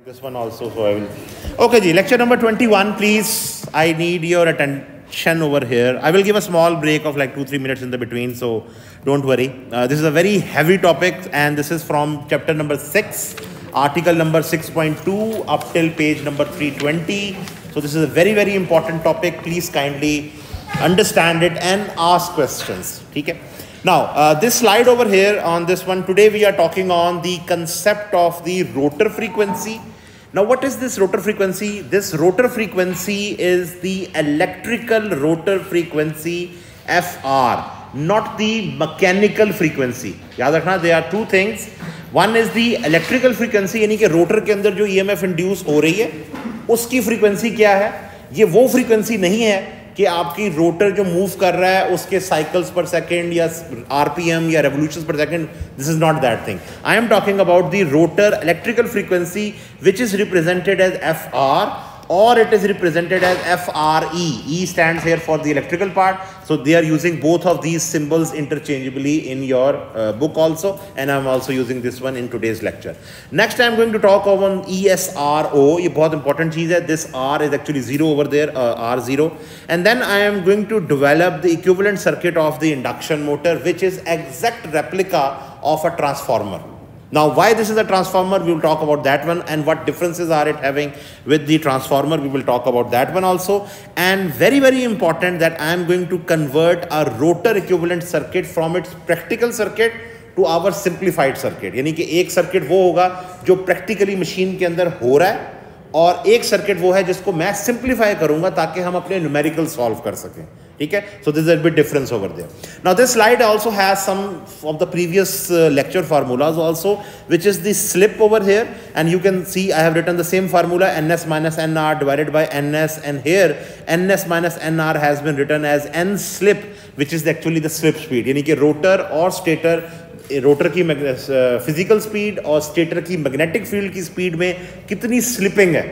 This one also, so I will. Okay, ji, lecture number 21, please. I need your attention over here. I will give a small break of like 2-3 minutes in the between, so don't worry. This is a very heavy topic, and this is from chapter number 6, article number 6.2 up till page number 320. So this is a very, very important topic. Please kindly understand it and ask questions. Okay? Now, this slide over here on this one, today we are talking on the concept of the rotor frequency. Now, what is this rotor frequency? This rotor frequency is the electrical rotor frequency FR, not the mechanical frequency. याद रखना, there are two things. One is the electrical frequency, यानी कि rotor के अंदर जो EMF induce हो रही है उसकी फ्रीक्वेंसी क्या है. ये वो फ्रीक्वेंसी नहीं है कि आपकी रोटर जो मूव कर रहा है उसके साइकिल्स पर सेकंड या आरपीएम या revolutions per second. This is not that thing. I am talking about the rotor electrical frequency which is represented as F R, or it is represented as FRE. E stands here for the electrical part. So they are using both of these symbols interchangeably in your book also, and I am also using this one in today's lecture. Next I am going to talk on ESRO. ये बहुत important चीज़ है. This R is actually 0 over there, R0. And then I am going to develop the equivalent circuit of the induction motor, which is exact replica of a transformer. Now, why this is a transformer, we will talk about that one, and what differences are it having with the transformer, we will talk about that one also. And very, very important that I am going to convert a rotor equivalent circuit from its practical circuit to our simplified circuit. यानी कि एक circuit वो होगा जो practically machine के अंदर हो रहा है, और एक सर्किट वो है जिसको मैं सिंप्लीफाई करूंगा ताकि हम अपने न्यूमेरिकल सॉल्व कर सकें. ठीक है. So this is a bit difference over there. Now this slide also has some of the previous lecture formulas also, which is the slip over here, and you can see I have written the same formula ns minus nr divided by ns, and here ns minus nr has been written as n slip, which is actually the slip speed. यानी कि rotor और stator, rotor की physical speed और stator की magnetic field की speed में कितनी slipping है,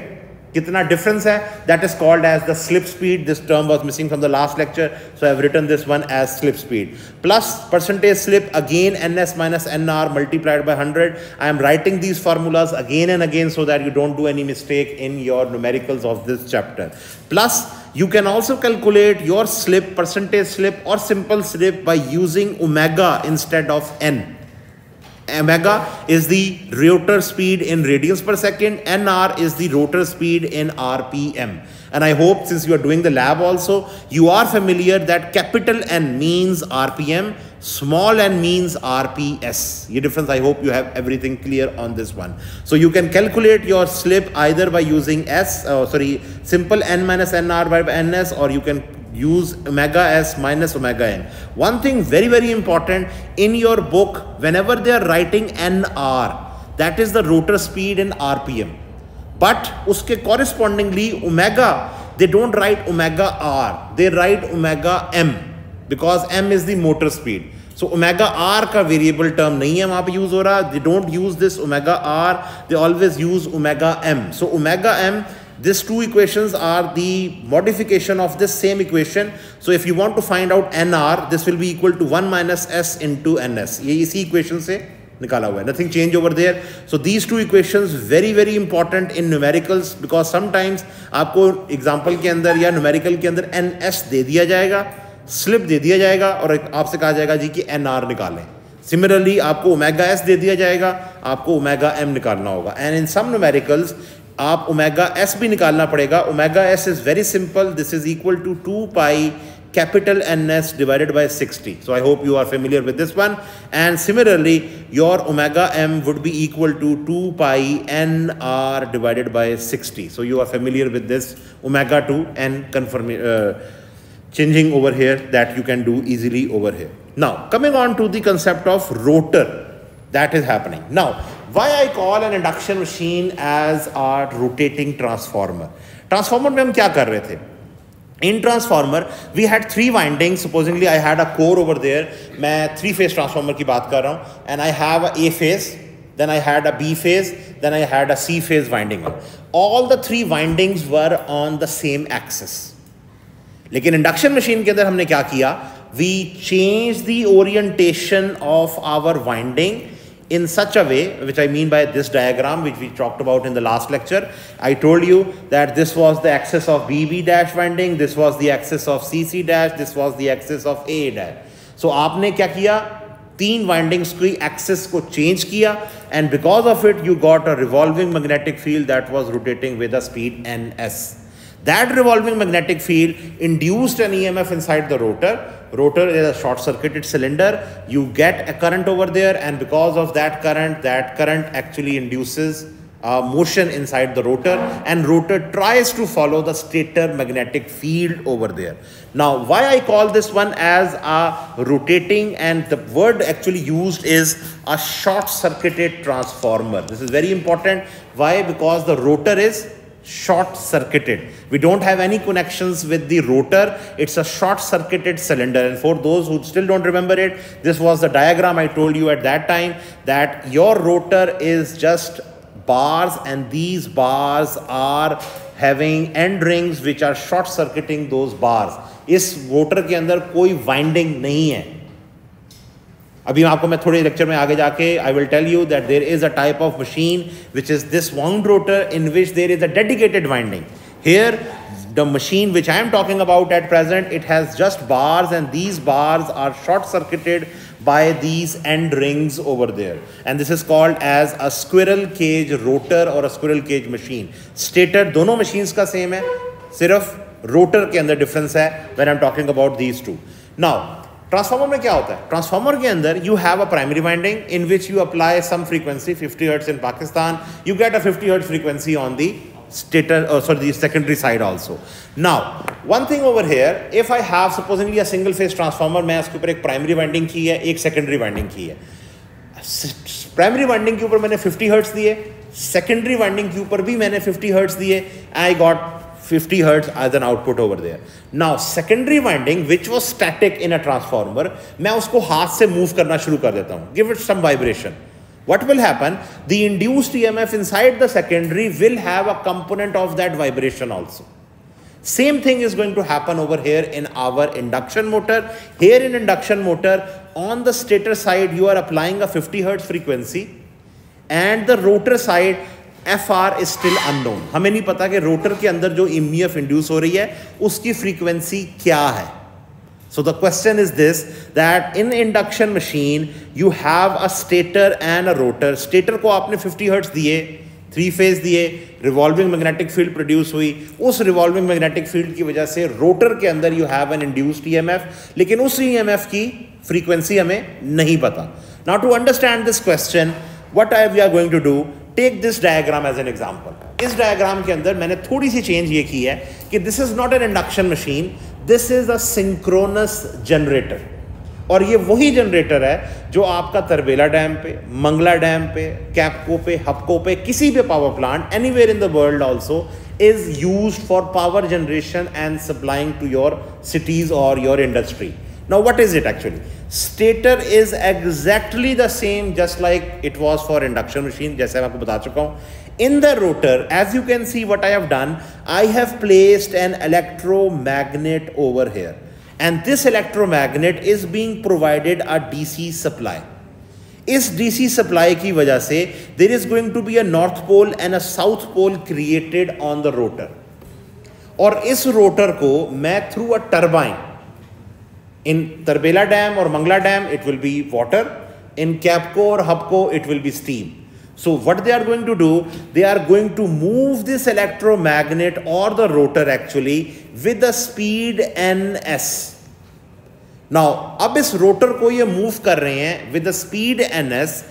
कितना डिफरेंस है, that is called as the slip speed. This term was missing from the last lecture, so I have written this one as slip speed. Plus percentage slip, again ns minus nr multiplied by 100. I am writing these formulas again and again so that you don't do any mistake in your numericals of this chapter. Plus you can also calculate your slip, percentage slip or simple slip by using omega instead of n. Omega is the rotor speed in radians per second, nr is the rotor speed in rpm. And I hope since you are doing the lab also, you are familiar that capital N means rpm, small n means rps. Your difference, I hope you have everything clear on this one. So you can calculate your slip either by using simple n minus nr by ns, or you can use omega s minus omega n. One thing very, very important, in your book, whenever they are writing nr, that is the rotor speed in rpm. But uske correspondingly omega, they don't write omega r, they write omega m, because m is the motor speed. So omega r का variable term नहीं है वहाँ पे use हो रहा. They don't use this omega r, they always use omega m. So omega m, these two equations are the modification of this same equation. So if you want to find out nr, this will be equal to 1 minus s into ns. ये इसी equation से निकाला हुआ है. Nothing change over there. So these two equations very, very important in numericals, because sometimes आपको example के अंदर या numerical के अंदर ns दे दिया जाएगा, slip दे दिया जाएगा, और आपसे कहा जाएगा जी कि nr निकालें. Similarly आपको omega s दे दिया जाएगा, आपको omega m निकालना होगा. And in some numericals आप omega s भी निकालना पड़ेगा. Omega s is very simple. This is equal to 2 pi capital Ns divided by 60. So I hope you are familiar with this one. And similarly, your omega m would be equal to 2 pi nr divided by 60. So you are familiar with this omega 2 and changing over here that you can do easily over here. Now, coming on to the concept of rotor that is happening. Now, why I call an induction machine as a rotating transformer? Transformer में हम क्या कर रहे थे? In transformer, we had 3 windings. Supposingly, I had a core over there. मैं 3-phase transformer की बात कर रहा हूँ. And I have a A phase, then I had a B phase, then I had a C phase winding. All the 3 windings were on the same axis. लेकिन induction machine के अंदर हमने क्या किया? We changed the orientation of our winding in such a way, which I mean by this diagram, which we talked about in the last lecture. I told you that this was the axis of BB dash winding, this was the axis of CC dash, this was the axis of AA dash. So आपने क्या किया, तीन windings की axis को change किया, and because of it you got a revolving magnetic field that was rotating with a speed ns. That revolving magnetic field induced an EMF inside the rotor. Rotor is a short-circuited cylinder. You get a current over there, and because of that current actually induces motion inside the rotor, and rotor tries to follow the stator magnetic field over there. Now, why I call this one as a rotating, and the word actually used is a short-circuited transformer. This is very important. Why? Because the rotor is short-circuited. We don't have any connections with the rotor. It's a short-circuited cylinder. And for those who still don't remember it, this was the diagram I told you at that time, that your rotor is just bars, and these bars are having end rings which are short-circuiting those bars. इस rotor के अंदर कोई winding नहीं है. अभी आपको मैं थोड़े लेक्चर में आगे जाके I will tell you that there is a type of machine which is this wound rotor in which there is a dedicated winding. Here the machine which I am talking about at present, it has just bars, and these bars are short circuited by these end rings over there, and this is called as a squirrel cage rotor or a squirrel cage machine. Stator दोनों machines का same है, सिर्फ rotor के अंदर difference है when I'm talking about these two. Now transformer में क्या होता है, ट्रांसफार्मर के अंदर you have a primary winding in which you apply some frequency 50 hertz in Pakistan, you get a 50 hertz frequency on the stator, sorry, the secondary side also. Now one thing over here, if I have supposedly a single phase transformer, मैं उसके ऊपर एक primary winding की है, एक secondary winding की है. Primary winding के ऊपर मैंने 50 हर्ट्ज दिए, सेकेंडरी वाइंडिंग के ऊपर भी मैंने 50 हर्ट्ज दिए. I got 50 hertz as an output over there. Now secondary winding which was static in a transformer, मैं उसको हाथ से move करना शुरू कर देता हूँ, give it some vibration. What will happen? The induced EMF inside the secondary will have a component of that vibration also. Same thing is going to happen over here in our induction motor. Here in induction motor, on the stator side you are applying a 50 hertz frequency, and the rotor side FR is still unknown. हमें नहीं पता कि rotor के अंदर जो EMF induce हो रही है उसकी फ्रीक्वेंसी क्या है. So the question is this, that in induction machine you have a stator and a rotor. Stator को आपने 50 हर्ट्ज दिए, 3 फेज दिए, रिवॉल्विंग मैग्नेटिक फील्ड प्रोड्यूस हुई. उस रिवॉल्विंग मैग्नेटिक फील्ड की वजह से रोटर के अंदर you have an induced EMF, लेकिन उस EMF की फ्रीक्वेंसी हमें नहीं पता. Now to understand this question, what we are going to do, take this diagram as an example. इस डायग्राम के अंदर मैंने थोड़ी सी चेंज ये की है कि this is not an induction machine, this is a synchronous generator. और ये वही जनरेटर है जो आपका तरबेला डैम पे, मंगला डैम पे, कैपको पे, हपको पे, किसी भी power plant anywhere in the world also is used for power generation and supplying to your cities or your industry. Now what is it actually? Stator is exactly the same just like it was for induction machine, जैसे मैं आपको बता चुका हूँ. In the rotor, as you can see what I have done, I have placed an electromagnet over here, and this electromagnet is being provided a DC supply. इस DC supply की वजह से there is going to be a north pole and a south pole created on the rotor. और इस rotor को मैं through a turbine, in Tarbela Dam or Mangla Dam, it will be water. In Capco or Hubco, it will be steam. So what they are going to do, they are going to move this electromagnet or the rotor actually with the speed ns. Now, अब इस rotor को ये move कर रहे हैं with the speed ns.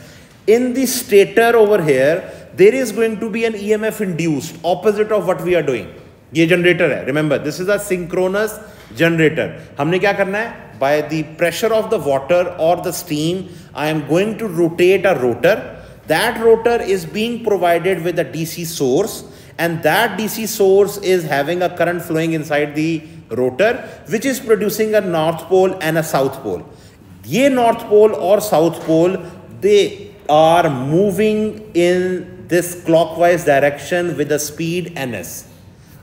In the stator over here, there is going to be an EMF induced, opposite of what we are doing. ये generator है. Remember, this is a synchronous generator. हमने क्या करना है? By the pressure of the water or the steam, I am going to rotate a rotor. That rotor is being provided with a DC source, and that DC source is having a current flowing inside the rotor, which is producing a north pole and a south pole. ये north pole or south pole, they are moving in this clockwise direction with the speed ns.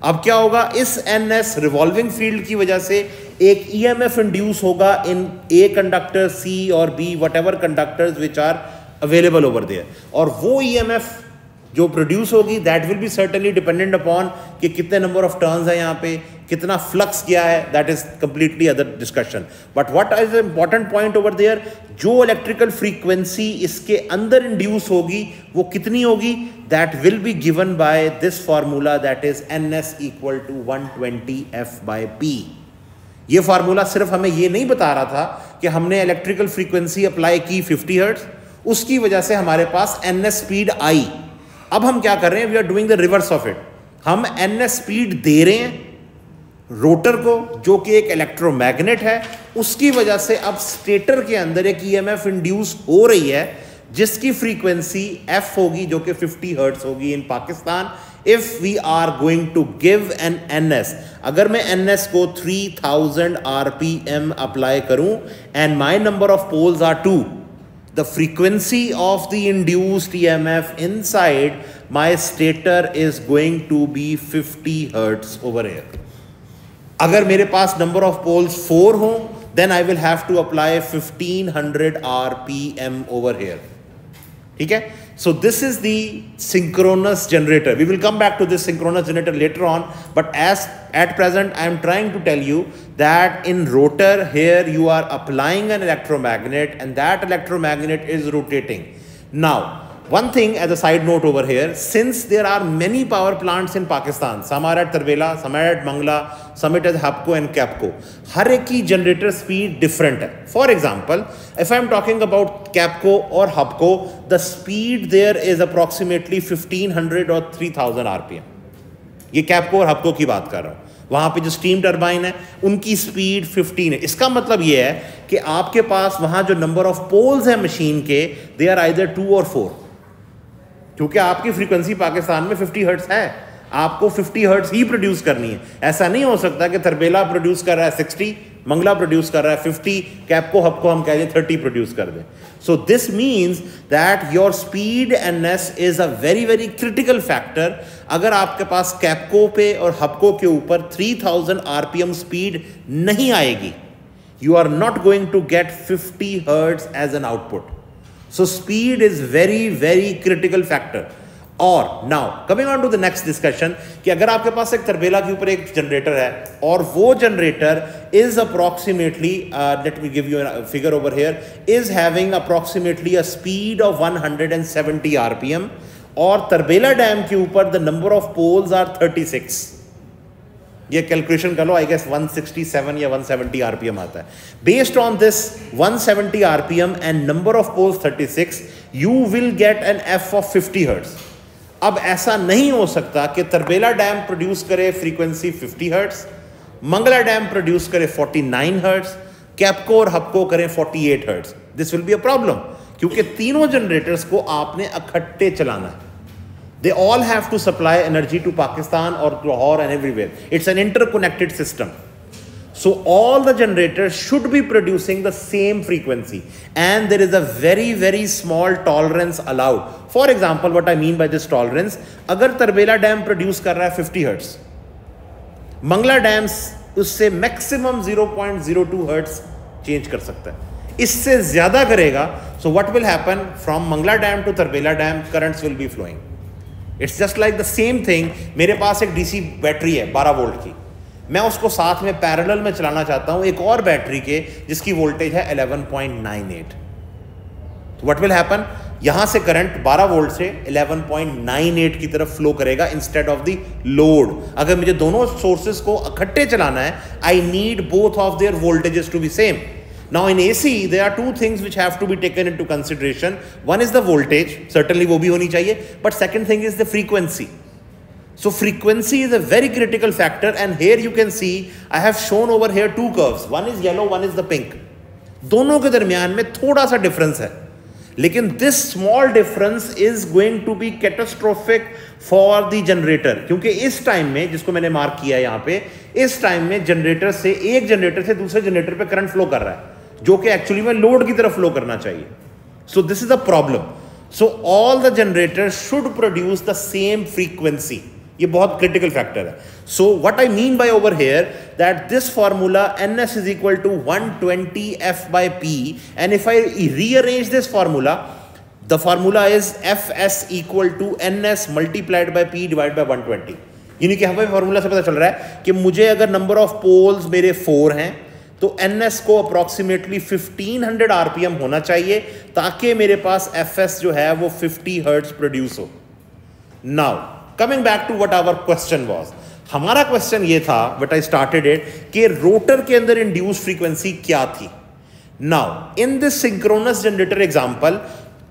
अब क्या होगा, इस ns revolving field की वजह से एक EMF induce होगा इन A कंडक्टर, C और B, whatever conductors which are available over there, और वो ईएमएफ जो प्रोड्यूस होगी that will be certainly dependent upon कि कितने नंबर ऑफ टर्न्स है यहाँ पे, कितना फ्लक्स किया है, that is completely other discussion. But what is the important point over there, जो इलेक्ट्रिकल फ्रीक्वेंसी इसके अंदर इंड्यूस होगी वो कितनी होगी, that will be given by this formula, that is NS equal to 120 F/P. ये फार्मूला सिर्फ हमें ये नहीं बता रहा था कि हमने इलेक्ट्रिकल फ्रीक्वेंसी अप्लाई की 50 हर्ट्ज, उसकी वजह से हमारे पास NS स्पीड आई. अब हम क्या कर रहे हैं, we are doing the reverse of it. हम NS स्पीड दे रहे हैं रोटर को, जो कि एक इलेक्ट्रोमैग्नेट है, उसकी वजह से अब स्टेटर के अंदर एक ईएमएफ इंड्यूस हो रही है जिसकी फ्रीक्वेंसी F होगी जो कि 50 हर्ट्ज होगी in Pakistan. If we are going to give an NS, अगर मैं NS को 3000 RPM अप्लाई करूं and my number of poles are 2, the frequency of the induced EMF inside my stator is going to be 50 hertz over here. अगर मेरे पास number of poles 4 हो, then I will have to apply 1500 RPM over here. ठीक है? So this is the synchronous generator. We will come back to this synchronous generator later on, but at present I am trying to tell you that in rotor here you are applying an electromagnet and that electromagnet is rotating. Now one thing as a side note over here, since there are many power plants in Pakistan, some are at Tarbela, some are at Mangla, some it is HAPCO and CAPCO, हर एक की generator speed different है. For example, if I am talking about CAPCO or HAPCO, the speed there is approximately 1500 or 3000 RPM. ये CAPCO और HAPCO की बात कर रहा हूँ. वहाँ पे जो स्टीम टर्बाइन है उनकी स्पीड 15 है. इसका मतलब ये है कि आपके पास वहाँ जो नंबर ऑफ पोल्स है मशीन के, दे आर आइदर 2 और 4, क्योंकि आपकी फ्रीक्वेंसी पाकिस्तान में 50 हर्ट्ज है, आपको 50 हर्ट्ज ही प्रोड्यूस करनी है. ऐसा नहीं हो सकता कि तरबेला प्रोड्यूस कर रहा है 60, मंगला प्रोड्यूस कर रहा है 50, कैपको हपको हम कह दें 30 प्रोड्यूस कर दें. So this means that your speed NS is a very very critical factor. अगर आपके पास कैपको पे और हपको के ऊपर 3000 RPM स्पीड नहीं आएगी, you are not going to get 50 hertz as an output. So speed is very very critical factor. और now coming on to the next discussion, कि अगर आपके पास एक तरबेला के ऊपर एक जनरेटर है और वो generator is approximately let me give you a figure over here, is having approximately a speed of 170 RPM, और तरबेला डैम के ऊपर the number of poles are 36. ये कैलकुलेशन कर लो, आई गेस 167 या 170 RPM आता है. Based on this 170 RPM and number of poles 36, you will get an F of 50 hertz. अब ऐसा नहीं हो सकता कि तरबेला डैम प्रोड्यूस करे frequency 50 hertz, Mangla dam produce करे 49 हर्ट्ज, कैपको और हपको करें 48 hertz. This will be a problem, क्योंकि तीनों जनरेटर्स को आपने इकट्ठे चलाना है. They all have to supply energy to Pakistan or to Lahore and everywhere. It's an interconnected system. So all the generators should be producing the same frequency, and there is a very very small tolerance allowed. For example, what I mean by this tolerance, अगर Tarbela dam produce कर रहा है 50 hertz, Mangla dam उससे maximum 0.02 hertz change कर सकता है. इससे ज्यादा करेगा, so what will happen from Mangla dam to Tarbela dam, currents will be flowing. It's just like the same thing. मेरे पास एक DC बैटरी है 12 वोल्ट की, मैं उसको साथ में पैरेलल में चलाना चाहता हूं एक और बैटरी के जिसकी वोल्टेज है 11.98. व्हाट विल हैपन, यहां से करंट 12 वोल्ट से 11.98 की तरफ फ्लो करेगा इंस्टेड ऑफ द लोड. अगर मुझे दोनों सोर्सेज को इकट्ठे चलाना है, I need both of their voltages to be same. Now in AC there are two things which have to be taken into consideration. One is the voltage, certainly वो भी होनी चाहिए, but second thing is the frequency. So frequency is a very critical factor, and here you can see I have shown over here two curves. One is yellow, one is the pink. दोनों के दरमियान में थोड़ा सा difference है, लेकिन this small difference is going to be catastrophic for the generator. क्योंकि इस टाइम में, जिसको मैंने मार्क किया है यहाँ पे, इस टाइम में जनरेटर से, एक जनरेटर से दूसरे जनरेटर पे करंट फ्लो कर रहा है, जो कि एक्चुअली में लोड की तरफ फ्लो करना चाहिए. So this is a problem. So all the generators should produce the same frequency. ये बहुत क्रिटिकल फैक्टर है. So what I mean by over here, that this formula NS is equal to 120 F/P, and if I rearrange this formula, the formula is F S equal to N S multiplied by P divide by 120. यानी कि हमें formula से पता चल रहा है कि मुझे अगर नंबर ऑफ पोल्स मेरे 4 हैं तो एन एस को अप्रॉक्सीमेटली 1500 आरपीएम होना चाहिए ताकि मेरे पास एफ एस जो है वो 50 हर्ट्ज प्रोड्यूस हो. Now coming back to what our question was, हमारा क्वेश्चन ये था व्हाट आई स्टार्टेड इट कि रोटर के अंदर इंड्यूस फ्रीक्वेंसी क्या थी. Now in this synchronous generator example,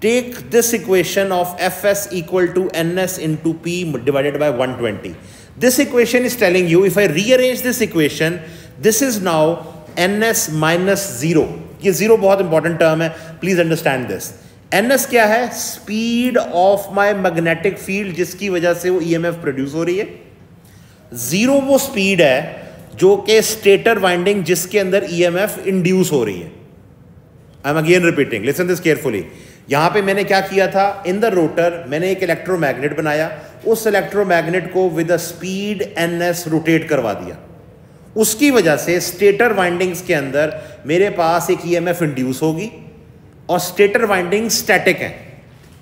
take this equation of Fs equal to Ns into P divided by 120. This equation is telling you, if I rearrange this equation, this is now Ns minus 0. ये 0 बहुत important term है, please understand this. Ns क्या है? Speed of my magnetic field जिसकी वजह से वो EMF produce हो रही है. 0 वो speed है जो कि stator winding जिसके अंदर EMF induce हो रही है. I'm again repeating, listen this carefully. यहां पे मैंने क्या किया था, इन द रोटर मैंने एक इलेक्ट्रोमैग्नेट बनाया, उस इलेक्ट्रोमैग्नेट को with a speed ns rotate करवा दिया. उसकी वजह से स्टेटर वाइंडिंग्स के अंदर मेरे पास एक ईएमएफ इंड्यूस होगी और स्टेटर वाइंडिंग स्टैटिक है,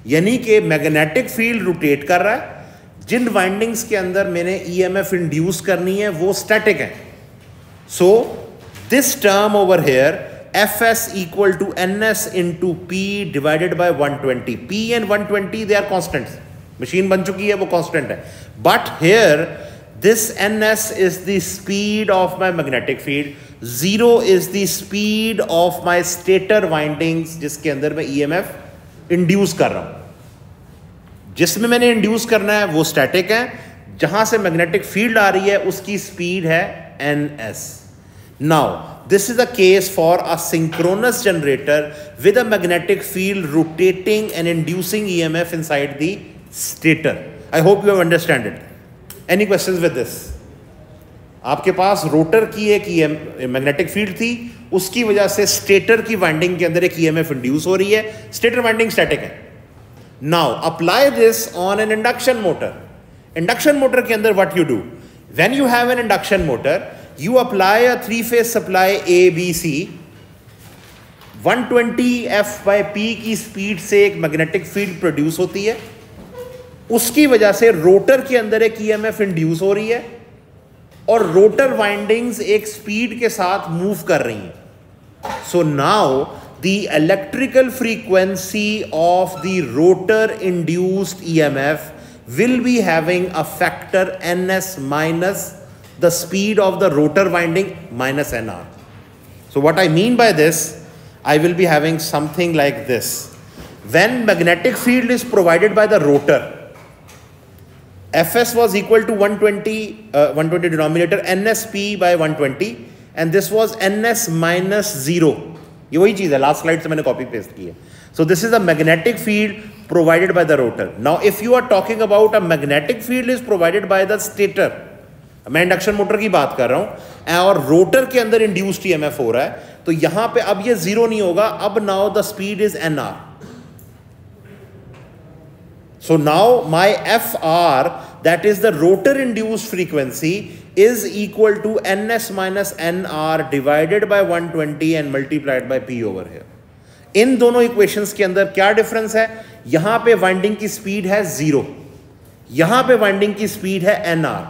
यानी कि मैग्नेटिक फील्ड रोटेट कर रहा है. जिन वाइंडिंग्स के अंदर मैंने ईएमएफ इंड्यूस करनी है वो स्टैटिक है. So this term over here Fs equal to Ns into P divided by 120. P and 120 they are constants. Machine बन चुकी है, वो constant है. But here this Ns is the speed of my magnetic field. 0 is the speed of my stator windings जिसके अंदर मैं EMF induce कर रहा हूँ. जिसमें मैंने induce करना है वो static है, जहां से magnetic field आ रही है उसकी speed है Ns. Now this is the case for a synchronous generator with a magnetic field rotating and inducing EMF inside the stator. I hope you have understand it. Any questions with this? आपके पास rotor की एक magnetic field थी, उसकी वजह से stator की winding के अंदर एक EMF इंड्यूस हो रही है, स्टेटर वाइंडिंग स्टैटिक है. Now apply this on an induction motor. Induction motor के अंदर what you do, when you have an induction motor, you apply a 3-phase supply A, B, C. 120 F by P की speed से एक magnetic field produce होती है, उसकी वजह से रोटर के अंदर एक EMF इंड्यूस हो रही है और रोटर वाइंडिंग्स एक स्पीड के साथ मूव कर रही हैं. So now the electrical frequency of the rotor induced EMF will be having a factor Ns minus the speed of the rotor winding minus Nr. So what I mean by this, I will be having something like this. When magnetic field is provided by the rotor, Fs was equal to 120 denominator NSP by 120 and this was Ns minus 0. ये वही चीज़ है, last slide से मैंने copy paste की है. So this is the magnetic field provided by the rotor. Now if you are talking about a magnetic field is provided by the stator, मैं induction motor की बात कर रहा हूं और रोटर के अंदर इंड्यूस्ड ईएमएफ हो रहा है, तो यहां पे अब ये 0 नहीं होगा, अब now the speed is Nr. So now my Fr, that is the rotor induced frequency, is equal to Ns minus Nr divided by 120 and multiplied by P over here. इन दोनों इक्वेशंस के अंदर क्या डिफरेंस है, यहां पे winding की speed है 0, यहां पे वाइंडिंग की स्पीड है Nr.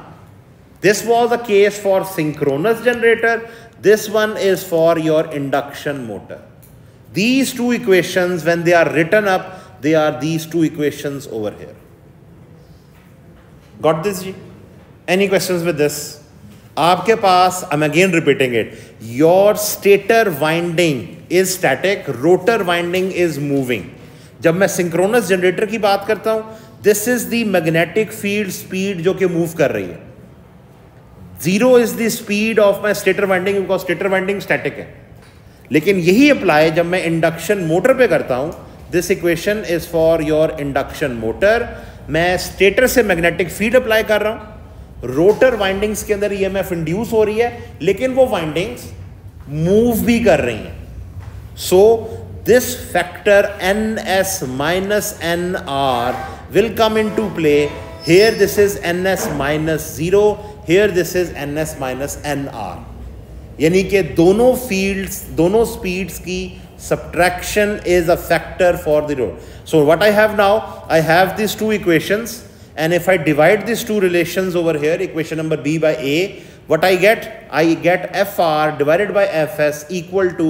This was the case for synchronous generator. This one is for your induction motor. These two equations, when they are written up, they are these two equations over here. Got this? Any questions with this? आपके पास, I'm again repeating it, your stator winding is static, rotor winding is moving. जब मैं synchronous generator की बात करता हूँ, this is the magnetic field speed जो कि move कर रही है. 0 is the speed of my stator winding because stator winding static है. लेकिन यही अप्लाई जब मैं इंडक्शन मोटर पे करता हूं, this equation is for your induction motor. मैं स्टेटर से मैग्नेटिक फील्ड अप्लाई कर रहा हूं, रोटर वाइंडिंग्स के अंदर ईएमएफ इंड्यूस हो रही है, लेकिन वो वाइंडिंग्स मूव भी कर रही हैं. So this factor Ns minus Nr will come into play. Here this is Ns minus 0, here this is Ns minus Nr. यानी कि दोनों फील्ड्स, दोनों स्पीड्स की Subtraction is a factor for the rotor. So what I have now, I have these two equations, and if I divide these two relations over here, equation number B by A, what I get? I get FR divided by FS equal to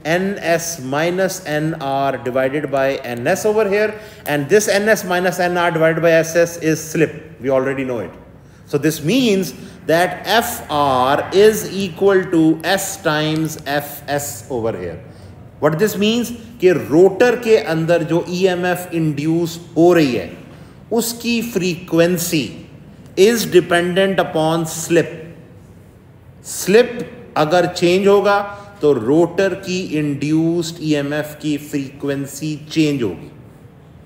NS minus NR divided by NS over here, and this NS minus NR divided by SS is slip. We already know it. So this means that FR is equal to S times FS over here. What this means कि rotor के अंदर जो EMF induce हो रही है उसकी frequency is dependent upon slip. Slip अगर change होगा तो रोटर की इंड्यूस्ड EMF की फ्रीक्वेंसी चेंज होगी.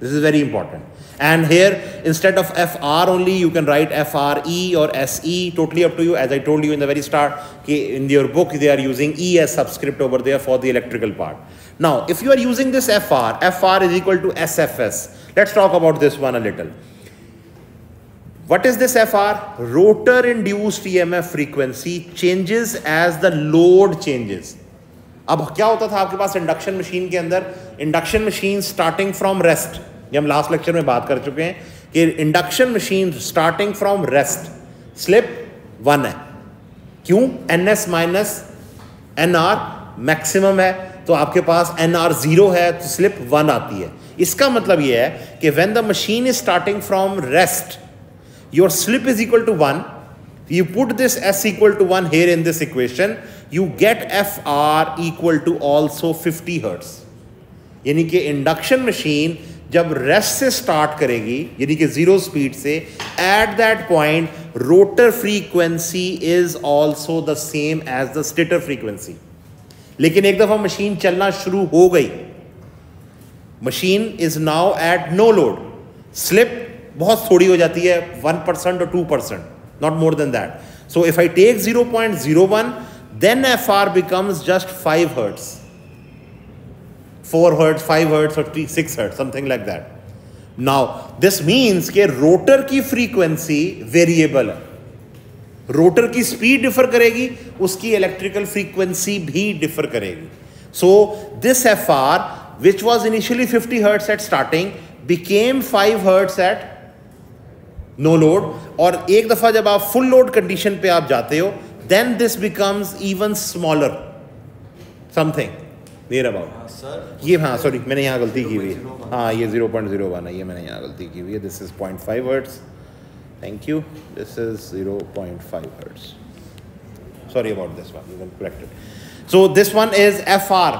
This is very important. And here, instead of FR only, you can write FRE or SE, totally up to you. As I told you in the very start, in your book, they are using E as subscript over there for the electrical part. Now, if you are using this FR is equal to SFS. Let's talk about this one a little. What is this FR? Rotor induced EMF frequency changes as the load changes. अब क्या होता था आपके पास induction machine के अंदर? Induction machine starting from rest, ये हम last lecture में बात कर चुके हैं कि induction machine starting from rest slip 1 है. क्यों? NS माइनस NR मैक्सिमम है, तो आपके पास NR 0 है तो स्लिप 1 आती है. इसका मतलब ये है कि when the machine is starting from rest, your slip is equal to 1. You put this S equal to 1 here in this equation, you get FR equal to also 50 Hertz. यानी कि इंडक्शन मशीन जब rest से start करेगी, यानी कि 0 speed से, at that point rotor frequency is also the same as the stator frequency. लेकिन एक दफा मशीन चलना शुरू हो गई, machine is now at no load, slip बहुत थोड़ी हो जाती है, 1% or 2%, not more than that. So if I take 0.01, then FR becomes just 5 Hertz. 4 Hertz, 5 Hertz or 6 Hertz, something like that. Now, this means कि rotor की frequency variable है. Rotor की speed differ करेगी, उसकी इलेक्ट्रिकल फ्रीक्वेंसी भी differ करेगी. So, this FR, which was initially 50 Hertz at starting, became 5 Hertz at no load. और एक दफ़ा जब आप फुल लोड कंडीशन पे आप जाते हो, then this becomes even smaller, something near about. ये हाँ सॉरी मैंने यहाँ गलती की हुई है. हाँ ये 0.01 है, ये मैंने यहाँ गलती की हुई है. This is 0.5 Hertz. Thank you. This is 0.5 Hertz. Sorry about this one. You can correct it. So this one is FR.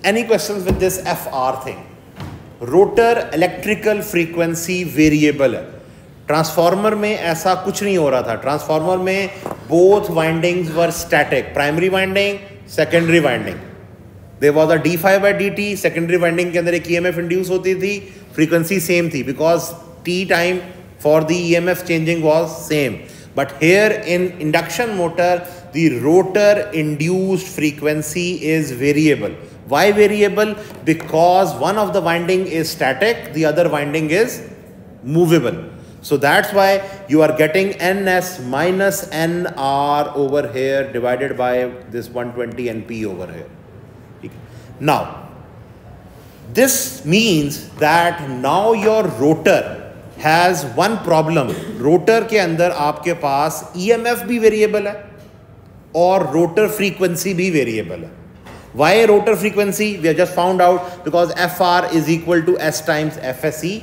Any questions with this FR thing? Rotor electrical frequency variable है. Transformer में ऐसा कुछ नहीं हो रहा था. Transformer में both windings were static. Primary winding, secondary winding. There was a d phi by dt. Secondary winding के अंदर एक EMF इंड्यूस होती थी, फ्रीक्वेंसी सेम थी because t time for the EMF changing was same. But here in induction motor the rotor induced frequency is variable. Why variable? Because one of the winding is static, the other winding is movable. So that's why you are getting NS minus NR over here divided by this 120 NP over here. Now, this means that now your rotor has one problem. Rotor के अंदर आपके पास EMF भी variable है और rotor frequency भी variable है. Why rotor frequency? We have just found out because FR is equal to S times FSE.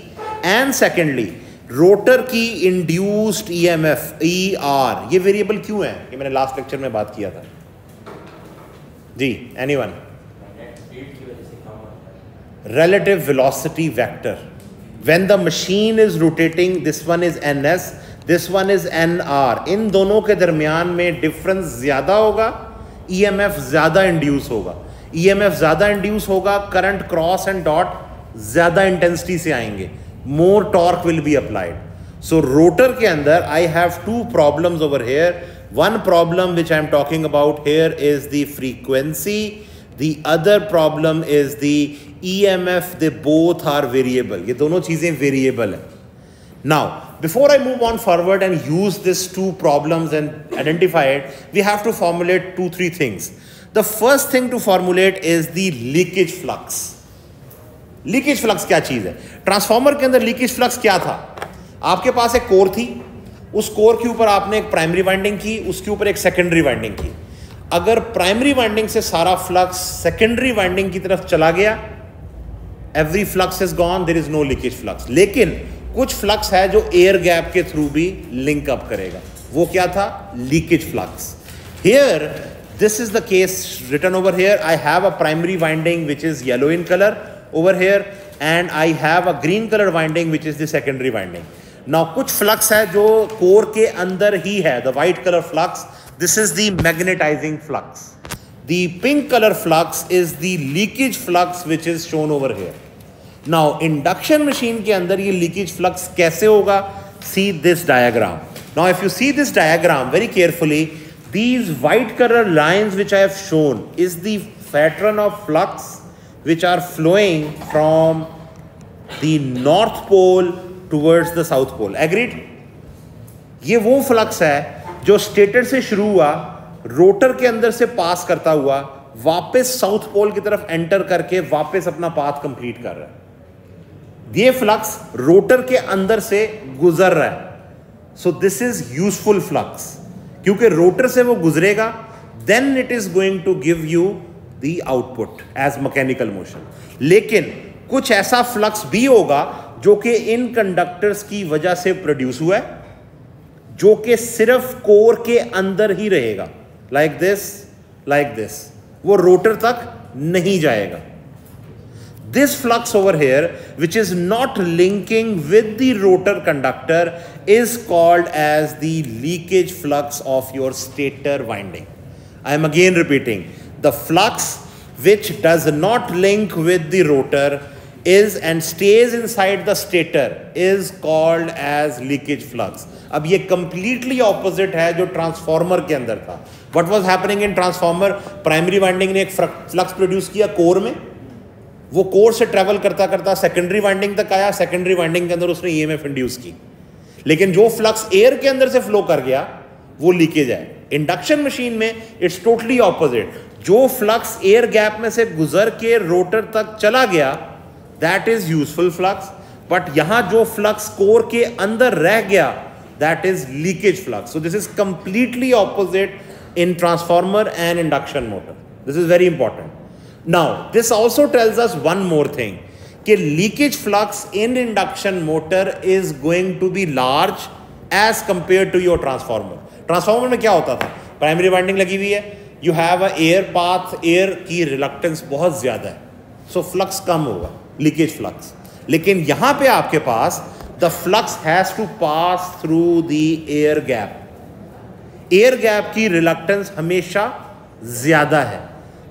And secondly, rotor की induced EMF ER ये variable क्यों है? ये मैंने last lecture में बात किया था. जी, anyone? Relative velocity vector. When the machine is rotating, this one is NS, this one is NR. इन दोनों के दरमियान में डिफरेंस ज़्यादा होगा, EMF ज़्यादा इंड्यूस होगा. EMF ज़्यादा इंड्यूस होगा, करंट क्रॉस एंड डॉट ज़्यादा इंटेंसिटी से आएंगे. More torque will be applied. So rotor के अंदर I have two problems over here. One problem which I am talking about here is the frequency. The other problem is the EMF. They both are variable. ये दोनों चीजें variable हैं. Now, before I move on forward and use these two problems and identify it, we have to formulate 2-3 things. The first thing to formulate is the leakage flux. Leakage flux क्या चीज है? Transformer के अंदर leakage flux क्या था? आपके पास एक core थी, उस कोर के ऊपर आपने एक प्राइमरी वाइंडिंग की, उसके ऊपर एक सेकेंडरी वाइंडिंग की। अगर प्राइमरी वाइंडिंग से सारा फ्लक्स सेकेंडरी वाइंडिंग की तरफ चला गया, every flux is gone, there is no leakage flux. लेकिन कुछ फ्लक्स है जो एयर गैप के थ्रू भी लिंक अप करेगा, वो क्या था? Leakage flux. Here this is the case written over here. I have a primary winding which is yellow in colour over here and I have a green color winding which is the secondary winding. Now कुछ flux है जो core के अंदर ही है, the white color flux, this is the magnetizing flux. The pink color flux is the leakage flux which is shown over here. Now induction machine के अंदर ये leakage flux कैसे होगा? See this diagram. Now if you see this diagram very carefully, these white color lines which I have shown is the pattern of flux which are flowing from the north pole towards the south pole. Agreed? ये वो flux है जो stator से शुरू हुआ, rotor के अंदर से पास करता हुआ वापस साउथ पोल की तरफ एंटर करके वापस अपना पाथ कंप्लीट कर रहा है। ये फ्लक्स रोटर के अंदर से गुजर रहा है। So this is useful flux, क्योंकि रोटर से वो गुजरेगा, then it is going to give you the output as mechanical motion। लेकिन कुछ ऐसा फ्लक्स भी होगा जो कि इन कंडक्टर्स की वजह से प्रोड्यूस हुआ है, जो कि सिर्फ कोर के अंदर ही रहेगा, लाइक दिस, वो रोटर तक नहीं जाएगा। This flux over here, which is not linking with the rotor conductor, is called as the leakage flux of your stator winding. I am again repeating, the flux which does not link with the rotor is and stays inside the stator is called as leakage flux. अब ये completely opposite है जो transformer के अंदर था। What was happening in transformer? Primary winding ने एक flux produce किया कोर में, वो कोर से ट्रेवल करता करता सेकेंडरी वाइंडिंग तक आया, सेकेंडरी वाइंडिंग के अंदर उसने ईएमएफ इंड्यूस की। लेकिन जो फ्लक्स एयर के अंदर से फ्लो कर गया वो लीकेज है। इंडक्शन मशीन में इट्स टोटली ऑपोजिट, जो फ्लक्स एयर गैप में से गुजर के रोटर तक चला गया that is useful flux, but यहां जो फ्लक्स कोर के अंदर रह गया that is leakage flux. So this is completely opposite in transformer and induction motor. This is very important. Now this also tells us one more thing, कि leakage flux in induction motor is going to be large as compared to your transformer. Transformer में क्या होता था? Primary winding लगी हुई है, you have a air path, air की reluctance बहुत ज़्यादा है, so flux कम होगा, leakage flux. लेकिन यहाँ पे आपके पास the flux has to pass through the air gap. Air gap की रिलक्टेंस हमेशा ज्यादा है,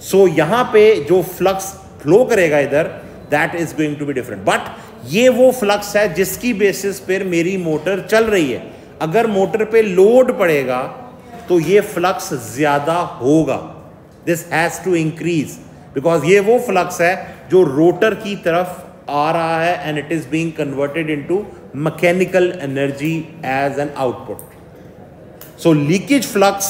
सो यहां पे जो फ्लक्स फ्लो करेगा इधर that is going to be different. But ये वो फ्लक्स है जिसकी बेसिस पर मेरी मोटर चल रही है। अगर मोटर पे लोड पड़ेगा तो ये फ्लक्स ज्यादा होगा, this has to increase, because ये वो फ्लक्स है जो रोटर की तरफ आ रहा है and it is being converted into mechanical energy as an output. So leakage flux,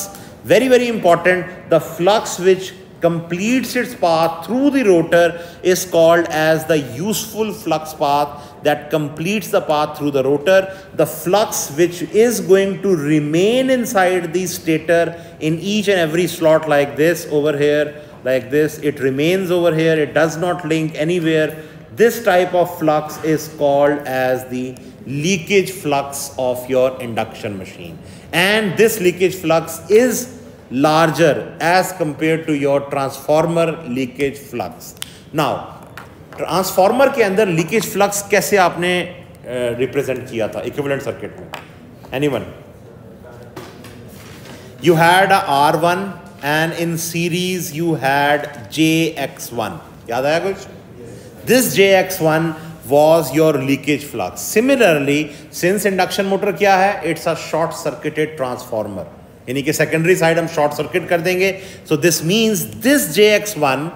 very very important. The flux which completes its path through the rotor is called as the useful flux path that completes the path through the rotor. The flux which is going to remain inside the stator in each and every slot like this over here, like this, it remains over here, it does not link anywhere. This type of flux is called as the leakage flux of your induction machine. And this leakage flux is larger as compared to your transformer leakage flux. Now, transformer के अंदर leakage flux कैसे आपने represent किया था equivalent circuit में? Anyone? You had a R1 and in series you had JX1. याद आया कुछ? This JX1 was your leakage flux. Similarly, since induction motor क्या है? It's a short circuited transformer. यानी कि secondary side हम short circuit कर देंगे. So this means this JX1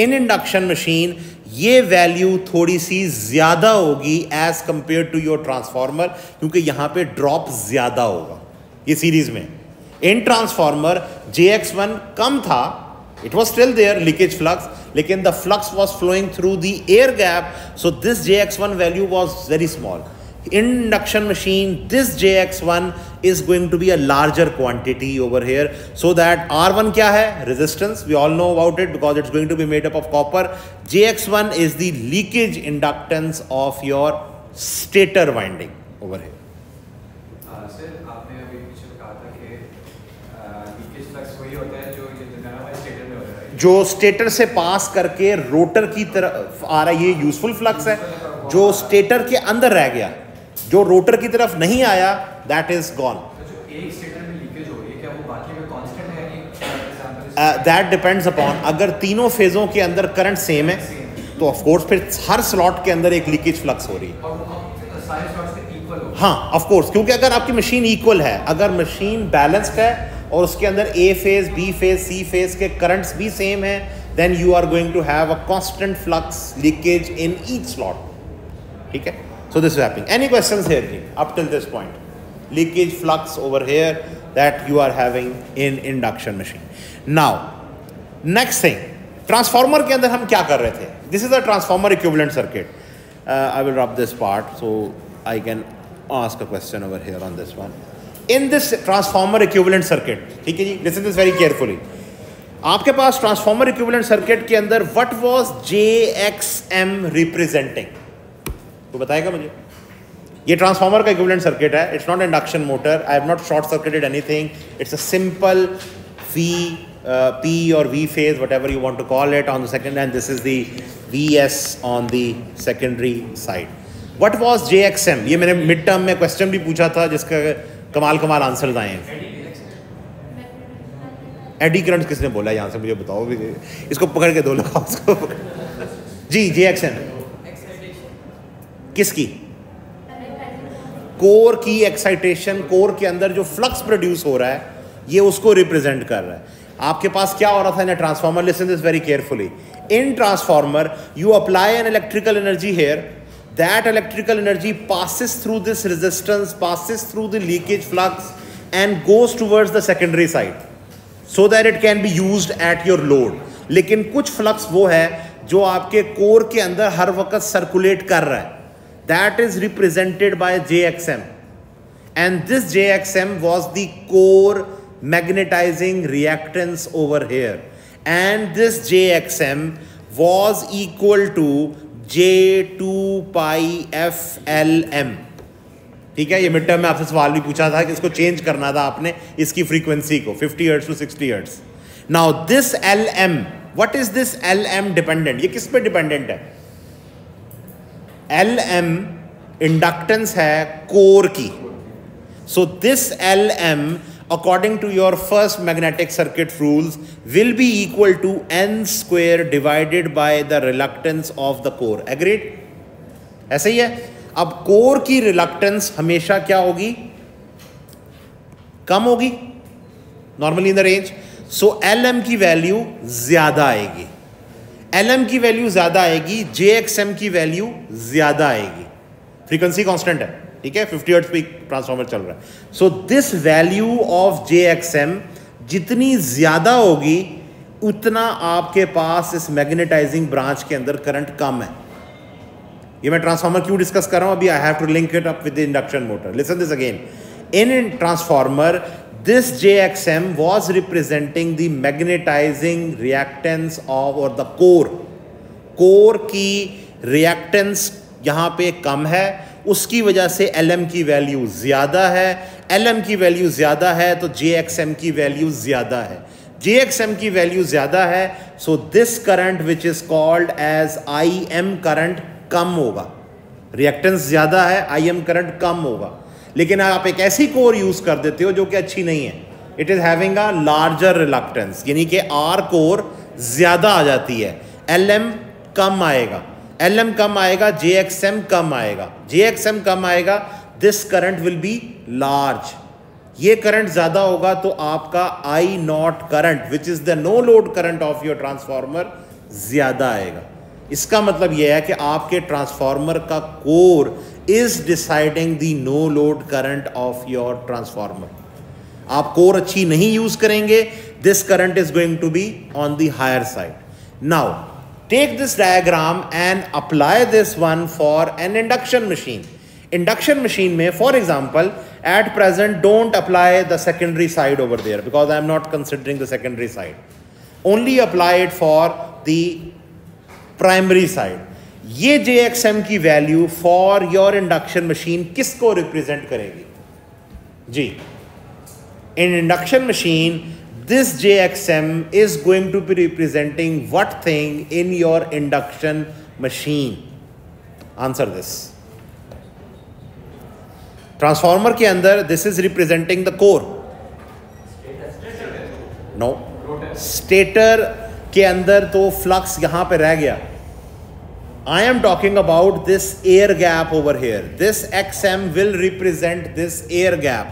in induction machine ये value थोड़ी सी ज़्यादा होगी as compared to your transformer, क्योंकि यहाँ पे drop ज़्यादा होगा ये series में. In transformer JX1 कम था It was still there, leakage flux, लेकिन the flux was flowing through the air gap, so this JX1 value was very small. In induction machine, this JX1 is going to be a larger quantity over here, so that R1 क्या है? Resistance, we all know about it because it's going to be made up of copper. JX1 is the leakage inductance of your stator winding over here. Sir आपने अभी पीछे कहा था कि leakage flux वही होता है जो हमारे स्टेटर में होता है, जो स्टेटर से पास करके रोटर की तरफ आ रहा है, ये यूजफुल फ्लक्स है. जो स्टेटर के अंदर रह गया, जो रोटर की तरफ नहीं आया, दैट इज गॉन. जो एक स्टेटर में लीकेज हो रही है, क्या वो बाकी में कांस्टेंट है कि दैट डिपेंड्स अपॉन, अगर तीनों फेजों के अंदर करंट सेम है तो ऑफ कोर्स फिर हर स्लॉट के अंदर एक लीकेज फ्लक्स हो रही है. और वो सारे स्लॉट्स के इक्वल हो. हाँ ऑफ कोर्स, क्योंकि अगर आपकी मशीन इक्वल है, अगर मशीन बैलेंस्ड है और उसके अंदर A phase, B phase, C phase के करंट्स भी सेम है, then you are going to have a constant flux leakage in each slot. ठीक है, so this is happening. Any questions here up till this point? Leakage flux over here that you are having in induction machine. Now next thing, transformer के अंदर हम क्या कर रहे थे? This is a transformer equivalent circuit. I will rub this part so I can ask a question over here on this one. In this transformer equivalent circuit, ठीक है जी, listen this very carefully. आपके पास transformer equivalent circuit के अंदर what was JXM representing? तो बताएगा मुझे. ये transformer का इक्विवेलेंट सर्किट है, it's not induction motor, I have not short circuited anything, it's a simple V P or V phase, whatever you want to call it, on the second, and this is the VS on the secondary side. What was JXM? ये मैंने mid term में question भी पूछा था जिसका कमाल answers आए हैं. एडी करंट किसने बोला यहाँ से, मुझे बताओ भी, इसको पकड़ के दो लगाओ उसको. जी JXM किसकी? कोर की एक्साइटेशन, कोर के अंदर जो फ्लक्स प्रोड्यूस हो रहा है, ये उसको रिप्रेजेंट कर रहा है. आपके पास क्या हो रहा था in transformer? Listen this very carefully. In transformer you apply an electrical energy here, that electrical energy passes through this resistance, passes through the leakage flux and goes towards the secondary side, so that it can be used at your load. लेकिन कुछ flux वो है जो आपके core के अंदर हर वक्त circulate कर रहा है, that is represented by JXM, and this JXM was the core magnetizing reactance over here, and this JXM was equal to J2 pi FLM. ठीक है, ये मिड टर्म में आपसे सवाल भी पूछा था कि इसको चेंज करना था आपने, इसकी फ्रीक्वेंसी को 50 hertz to 60 hertz. Now this LM, what is this LM dependent? ये किस पे डिपेंडेंट है? LM इंडक्टेंस है कोर की. So this LM according to your first magnetic circuit rules will be equal to N square divided by the reluctance of the core. Agreed? ऐसे ही है. अब कोर की रिलक्टेंस हमेशा क्या होगी? कम होगी normally in the range. So LM की वैल्यू ज्यादा आएगी. LM की वैल्यू ज्यादा आएगी, JXM की वैल्यू ज्यादा आएगी. फ्रीक्वेंसी कांस्टेंट है, ठीक है, 50 हर्ट्ज पे ट्रांसफॉर्मर चल रहा है. So this value of JXM जितनी ज्यादा होगी उतना आपके पास इस मैग्नेटाइजिंग ब्रांच के अंदर करंट कम है. ये मैं ट्रांसफॉर्मर क्यों डिस्कस कर रहा हूं अभी? I have to link it up with the induction motor. Listen this again. In transformer this JXM was representing the magnetizing reactance of or the core की reactance यहाँ पे कम है, उसकी वजह से LM की वैल्यू ज़्यादा है. LM की वैल्यू ज़्यादा है तो JXM की वैल्यू ज़्यादा है. JXM की वैल्यू ज़्यादा है, so this current which is called as IM current कम होगा. रिएक्टेंस ज़्यादा है, IM करंट कम होगा. लेकिन आप एक ऐसी कोर यूज़ कर देते हो जो कि अच्छी नहीं है. It is having a larger reluctance, यानी कि R कोर ज़्यादा आ जाती है, LM कम आएगा. LM कम आएगा, JXM कम आएगा. JXM कम आएगा, this current will be large. ये करंट ज़्यादा होगा तो आपका I naught current which is the no load current of your transformer ज़्यादा आएगा. इसका मतलब यह है कि आपके ट्रांसफॉर्मर का core is deciding the no load current of your transformer. आप कोर अच्छी नहीं यूज करेंगे this current is going to be on the higher side. Now take this diagram and apply this one for an induction machine. Induction machine mein, for example, at present don't apply the secondary side over there because I am not considering the secondary side. Only apply it for the primary side. ये JXM की value for your induction machine किसको represent करेगी जी? In induction machine this JXM is going to be representing what thing in your induction machine? Answer this. Transformer के अंदर this is representing the core. No. Stator के अंदर तो flux यहाँ पे रह गया. I am talking about this air gap over here. This XM will represent this air gap.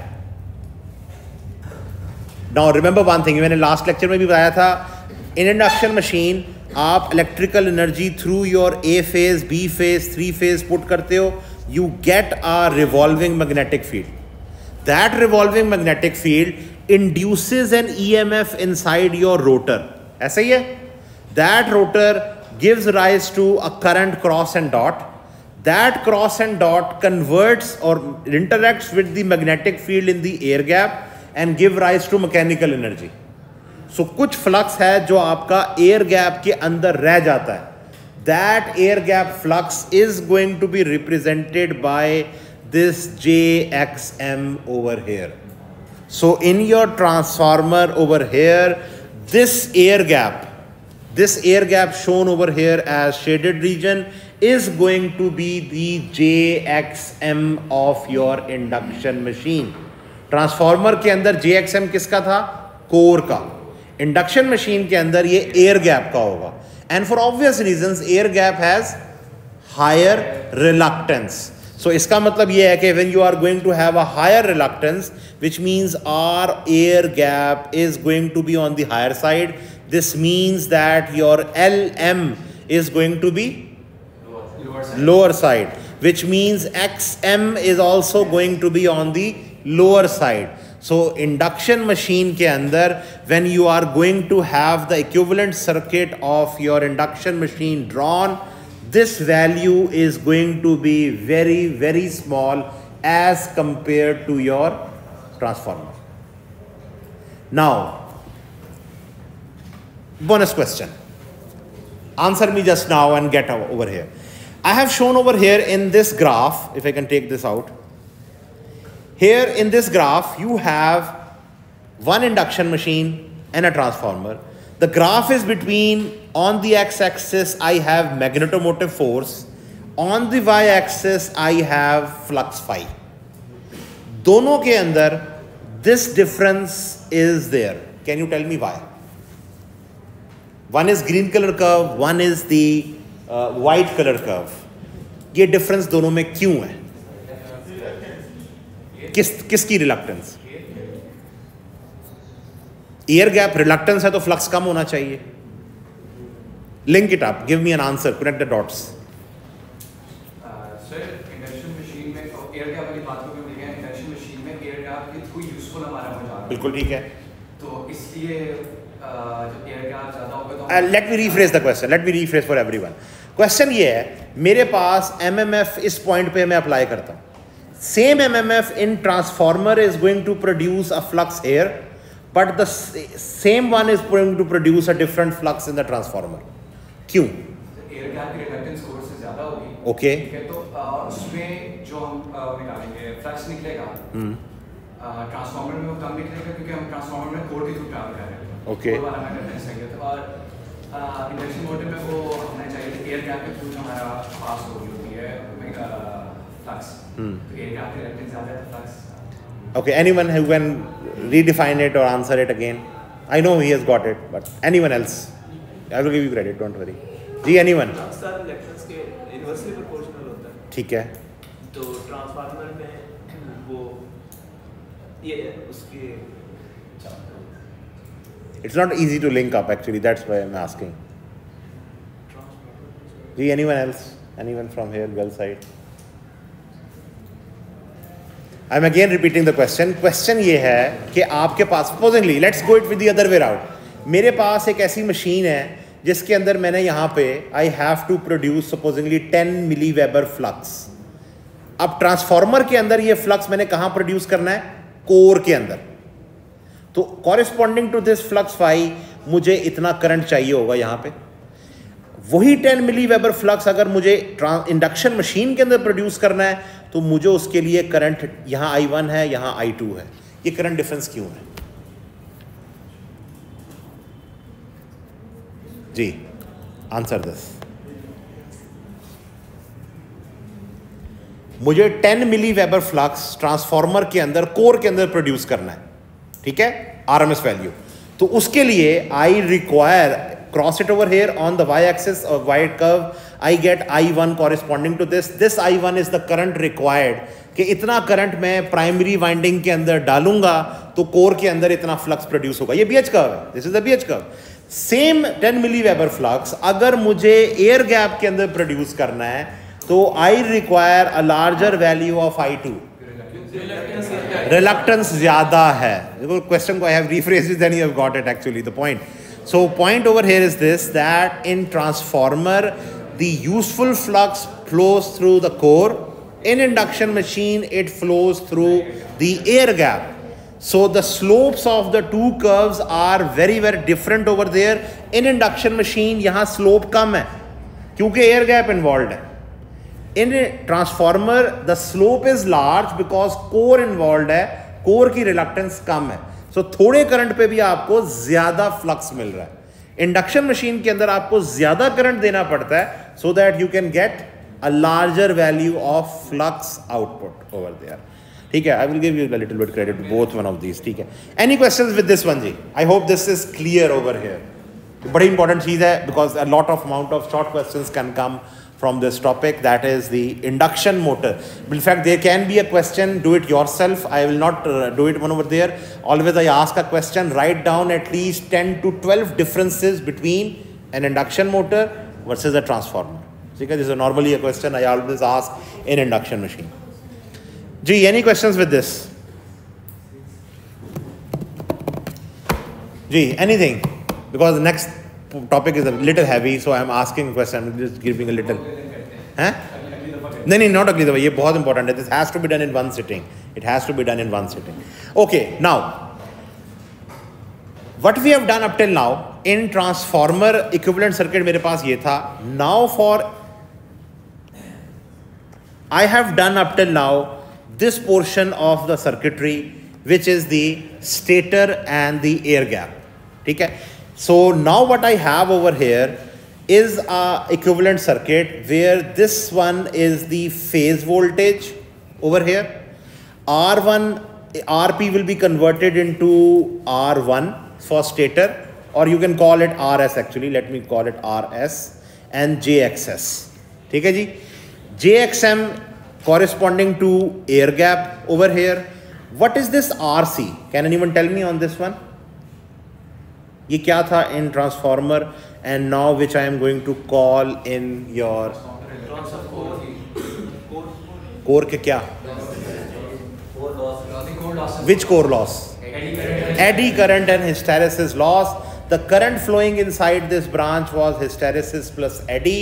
Now remember one thing, मैंने last lecture में भी बताया था, in induction machine आप electrical energy through your A phase, B phase, 3 phase put करते हो, you get a revolving magnetic field. That revolving magnetic field induces an EMF inside your rotor. ऐसा ही है? That rotor gives rise to a current cross and dot. That cross and dot converts or interacts with the magnetic field in the air gap and give rise to mechanical energy. So कुछ flux है जो आपका air gap के अंदर रह जाता है. That air gap flux is going to be represented by this JXM over here. So in your transformer over here, this air gap shown over here as shaded region is going to be the JXM of your induction machine. Transformer के अंदर JXM किसका था? Core का. Induction machine के अंदर ये air gap का होगा. And for obvious reasons air gap has higher reluctance. So इसका मतलब ये है कि when you are going to have a higher reluctance which means our air gap is going to be on the higher side. This means that your LM is going to be lower side, which means XM is also going to be on the lower side. So induction machine के अंदर when you are going to have the equivalent circuit of your induction machine drawn, this value is going to be very, very small as compared to your transformer. Now, bonus question. Answer me just now and get over here. I have shown over here in this graph, if I can take this out. Here in this graph, you have one induction machine and a transformer. The graph is between, on the x-axis, I have magnetomotive force. On the y-axis, I have flux phi. दोनों के अंदर, this difference is there. Can you tell me why? One is green color curve, one is the white color curve. ये difference दोनों में क्यों है? किसकी reluctance? Air gap reluctance है तो flux कम होना चाहिए. Link it up. Give me an answer. Connect the dots. Sir, induction machine में air gap वाली बात को क्यों लिखा है? Induction machine में air gap की कोई useful हमारा हो जाता है. बिल्कुल ठीक है. तो इसलिए जब air gap ज़्यादा होगा तो Let me rephrase the question. Let me rephrase for everyone. Question ये है, मेरे पास MMF इस point पे मैं apply करता हूँ. Same MMF in transformer is going to produce a flux here, but the same one is going to produce a different flux in the transformer. क्यों? Air gap की reluctance core से ज़्यादा होगी. Okay. ठीक है, तो उसमें जो हम निकालेंगे flux निकलेगा. ट्रांसफार्मर में वो कम निकलेगा क्योंकि हम ट्रांसफार्मर में कोर के थ्रू ट्रैवल कर रहे हैं. Okay. कोर वाला मैटर सही है. और इंडक्शन मोटर में वो होना चाहिए एयर गैप के थ्रू हमारा पास हो रही होती है फ्लक्स. तो एयर गैप की रिलक्टेंस ज़्यादा है flux. Okay, anyone who can redefine it or answer it again? I know he has got it, but anyone else? I will give you credit, don't worry. जी, anyone? Sir reluctance के inversely proportional होता है. ठीक है. तो transformer में वो ये उसके It's not easy to link up actually, that's why I'm asking. Anyone else? Anyone from here, girl side? I am again repeating the question. Question ये है कि आपके पास supposingly, let's go it with the other way round. मेरे पास एक ऐसी machine है जिसके अंदर मैंने यहाँ पे I have to produce supposingly 10 milli weber flux. अब ट्रांसफॉर्मर के अंदर ये फ्लक्स मैंने कहाँ प्रोड्यूस करना है? कोर के अंदर. तो corresponding to this flux phi मुझे इतना करंट चाहिए होगा यहाँ पे. वही 10 मिली वेबर फ्लक्स अगर मुझे इंडक्शन मशीन के अंदर प्रोड्यूस करना है तो मुझे उसके लिए करंट यहाँ I1 है, यहाँ I2 है. ये करंट डिफरेंस क्यों है? जी आंसर दिस. मुझे 10 मिली वेबर फ्लक्स ट्रांसफॉर्मर के अंदर कोर के अंदर प्रोड्यूस करना है, ठीक है, RMS वैल्यू. तो उसके लिए I require, cross it over here on the y axis or y curve, I get I1 corresponding to this. This I1 is the current required कि इतना करंट मैं प्राइमरी वाइंडिंग के अंदर डालूंगा तो कोर के अंदर इतना फ्लक्स प्रोड्यूस होगा. ये BH कर्व है, this is the BH curve. Same 10 milli weber flux अगर मुझे एयर गैप के अंदर प्रोड्यूस करना है तो I require a larger value of I2. Reluctance ज्यादा है. देखो क्वेश्चन को I have rephrased then you have got it actually the point. So point over here is this, that in transformer the useful flux flows through the core. In induction machine it flows through the air gap. So the slopes of the two curves are very very different over there. In induction machine यहाँ slope कम है क्योंकि air gap involved है. In a transformer the slope is large because core involved है, core की reluctance कम है. सो थोड़े current पे भी आपको ज्यादा फ्लक्स मिल रहा है. इंडक्शन मशीन के अंदर आपको ज्यादा करंट देना पड़ता है so that you can get a larger value of flux output over there. ठीक है, I will give you a little bit credit both one of these. ठीक है, any questions with this one जी? I hope this is clear over here. बड़ी important चीज है because a lot of amount of short questions can come from this topic, that is the induction motor. In fact, there can be a question, do it yourself. I will not do it one over there. Always I ask a question, write down at least 10 to 12 differences between an induction motor versus a transformer. This is normally a question I always ask in induction machine. Ji, any questions with this? Ji, anything? Because the next topic is a little heavy, so I am asking a question. I'm just giving a little. Huh? नहीं, not अगली दफा. ये बहुत important है. This has to be done in one sitting. It has to be done in one sitting. Okay, now what we have done up till now in transformer equivalent circuit मेरे पास ये था. Now for I have done up till now this portion of the circuitry which is the stator and the air gap. ठीक है. So now what I have over here is a equivalent circuit where this one is the phase voltage over here. R1, RP will be converted into R1 for stator, or you can call it RS actually. Let me call it RS and JXS. ठीक है जी? JXM corresponding to air gap over here. What is this RC? Can anyone tell me on this one? ये क्या था in transformer and now which I am going to call in your core के क्या? Which core loss? Eddy current and hysteresis loss. The current flowing inside this branch was hysteresis plus eddy.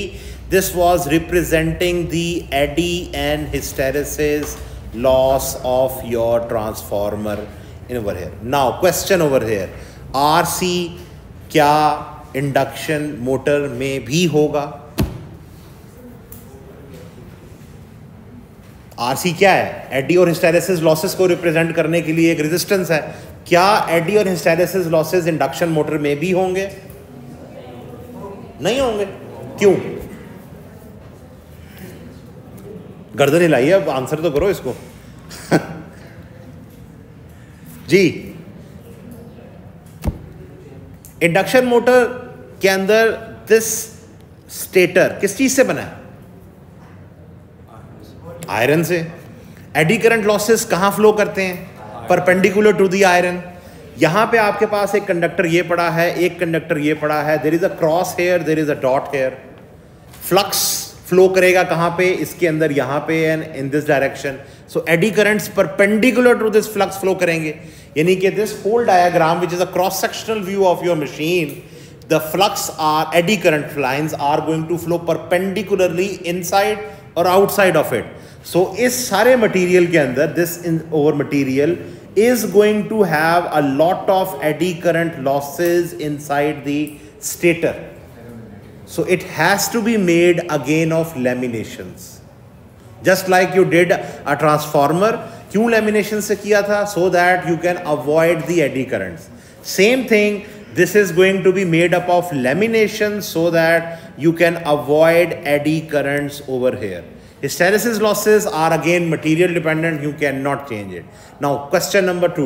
This was representing the eddy and hysteresis loss of your transformer in over here. Now question over here, RC क्या induction motor में भी होगा? RC क्या है? AD और hysteresis losses को represent करने के लिए एक रेजिस्टेंस है. क्या एडी और हिस्टेरेसिस लॉसेस इंडक्शन मोटर में भी होंगे? नहीं होंगे. क्यों? गर्दन हिलाइए, अब आंसर तो करो इसको. जी, इंडक्शन मोटर के अंदर दिस स्टेटर किस चीज से बना है? आयरन से. एडी करंट लॉसेस कहां फ्लो करते हैं? Perpendicular to the iron. यहां पे आपके पास एक कंडक्टर ये पड़ा है, एक कंडक्टर ये पड़ा है. There is a cross here, there is a dot here. Flux flow करेगा कहाँ पे, इसके अंदर यहाँ पे and in this direction. So eddy currents perpendicular to this flux flow करेंगे. यानी कि this whole diagram which is a cross sectional view of your machine, the flux are eddy current lines are going to flow perpendicularly inside or outside of it. So इस सारे material के अंदर this over material is going to have a lot of eddy current losses inside the stator. So it has to be made again of laminations. Just like you did a transformer. क्यों lamination से किया था? So that you can avoid the eddy currents. Same thing. This is going to be made up of lamination so that you can avoid eddy currents over here. Hysteresis losses are again material dependent, you cannot change it. Now question number 2.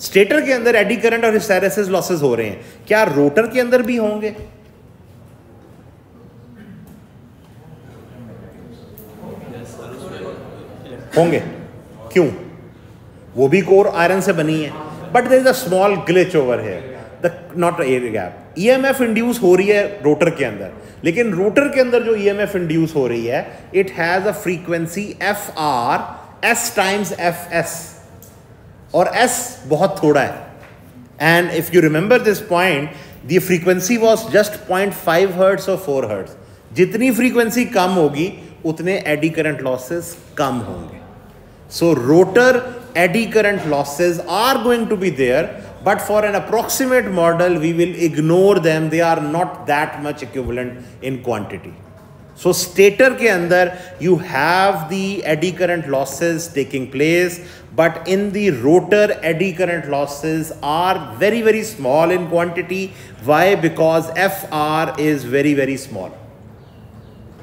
Stator के अंदर eddy current और hysteresis losses हो रहे हैं, क्या rotor के अंदर भी होंगे? होंगे. क्यों? वो भी कोर आयरन से बनी है. But there is a small glitch over here. Not air gap. EMF induce हो रही है रोटर के अंदर, लेकिन रोटर के अंदर जो EMF इंड्यूस हो रही है it has a frequency FR S times FS, और S बहुत थोड़ा है. And if you remember this point, the frequency was just 0.5 hertz और 4 हर्ट्ज. जितनी फ्रीक्वेंसी कम होगी उतने एडी करंट लॉसेस कम होंगे. So rotor eddy current losses are going to be there, but for an approximate model we will ignore them. They are not that much equivalent in quantity. So stator के अंदर you have the eddy current losses taking place, but in the rotor eddy current losses are very very small in quantity. Why? Because FR is very very small.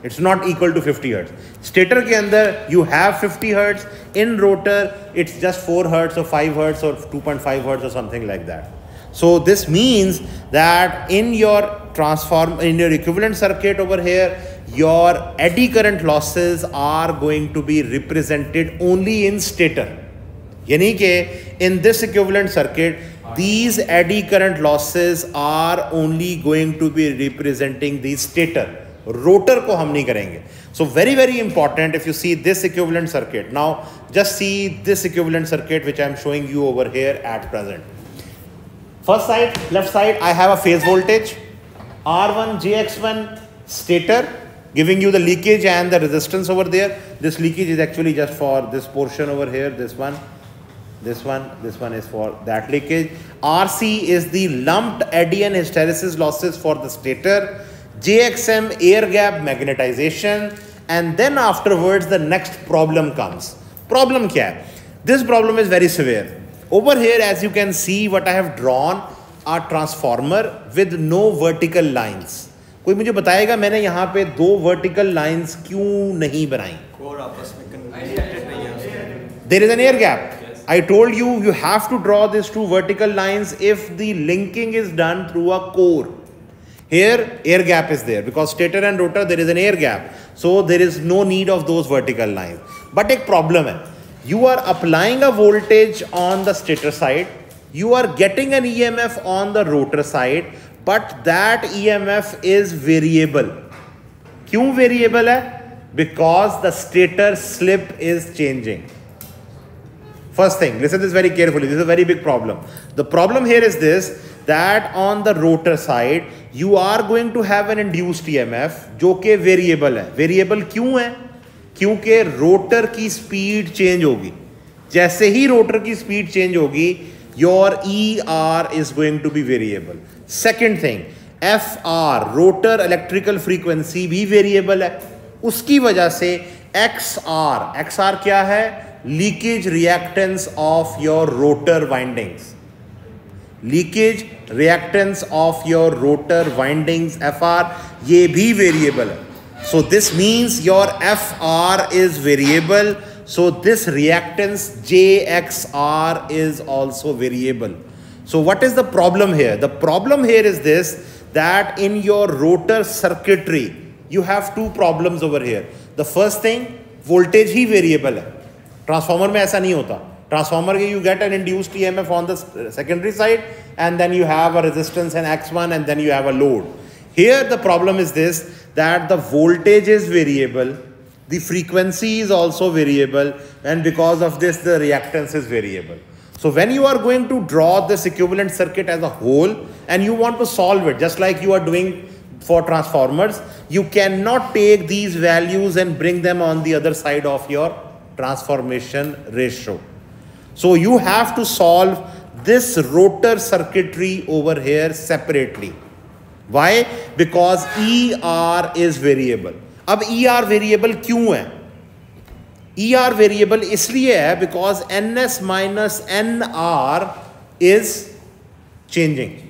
It's not equal to 50 hertz. Stator के अंदर you have 50 hertz. In rotor it's just 4 hertz or 5 hertz or 2.5 hertz or something like that. So this means that in your equivalent circuit over here, your eddy current losses are going to be represented only in stator. यानी कि in this equivalent circuit, these eddy current losses are only going to be representing the stator. Rotor को हम नहीं करेंगे. So very very important, if you see this equivalent circuit, now just see this equivalent circuit which I am showing you over here at present. First side, left side, I have a phase voltage R1 JX1 stator giving you the leakage and the resistance over there. This leakage is actually just for this portion over here, this one is for that leakage. RC is the lumped eddy and hysteresis losses for the stator. JXM air gap magnetization, and then afterwards the next problem comes. Problem क्या है? This problem is very severe. Over here as you can see what I have drawn a transformer with no vertical lines. कोई मुझे बताएगा मैंने यहाँ पे 2 vertical lines क्यों नहीं बनाई? और आपस में connected नहीं है. There is an air gap. I told you you have to draw these 2 vertical lines if the linking is done through a core. Here air gap is there because stator and rotor there is an air gap, so there is no need of those vertical lines. But एक problem है, you are applying a voltage on the stator side, you are getting an EMF on the rotor side, but that EMF is variable. क्यों variable है? Because the stator slip is changing. First thing, listen this very carefully, this is a very big problem. The problem here is this, that on the rotor side you are going to have an induced EMF जो कि variable है. Variable क्यों है? क्योंकि rotor की speed change होगी. जैसे ही rotor की स्पीड चेंज होगी your ER is going to be variable. Second thing, FR rotor electrical frequency भी वेरिएबल है. उसकी वजह से XR क्या है? Leakage reactance of your rotor windings. Leakage reactance of your rotor windings FR ये भी वेरिएबल है. So this means your FR is variable. So this reactance JXR is also variable. So what is the problem here? The problem here is this, that in your rotor circuitry you have two problems over here. The first thing, voltage he variable है. Transformer में ऐसा नहीं होता. Transformer you get an induced EMF on the secondary side and then you have a resistance and X1 and then you have a load. Here the problem is this, that the voltage is variable, the frequency is also variable, and because of this the reactance is variable. So when you are going to draw this equivalent circuit as a whole and you want to solve it just like you are doing for transformers, you cannot take these values and bring them on the other side of your transformation ratio. So you have to solve this rotor circuitry over here separately. Why? Because ER is variable. अब ER variable क्यों है? ER variable इसलिए है because NS minus NR is changing.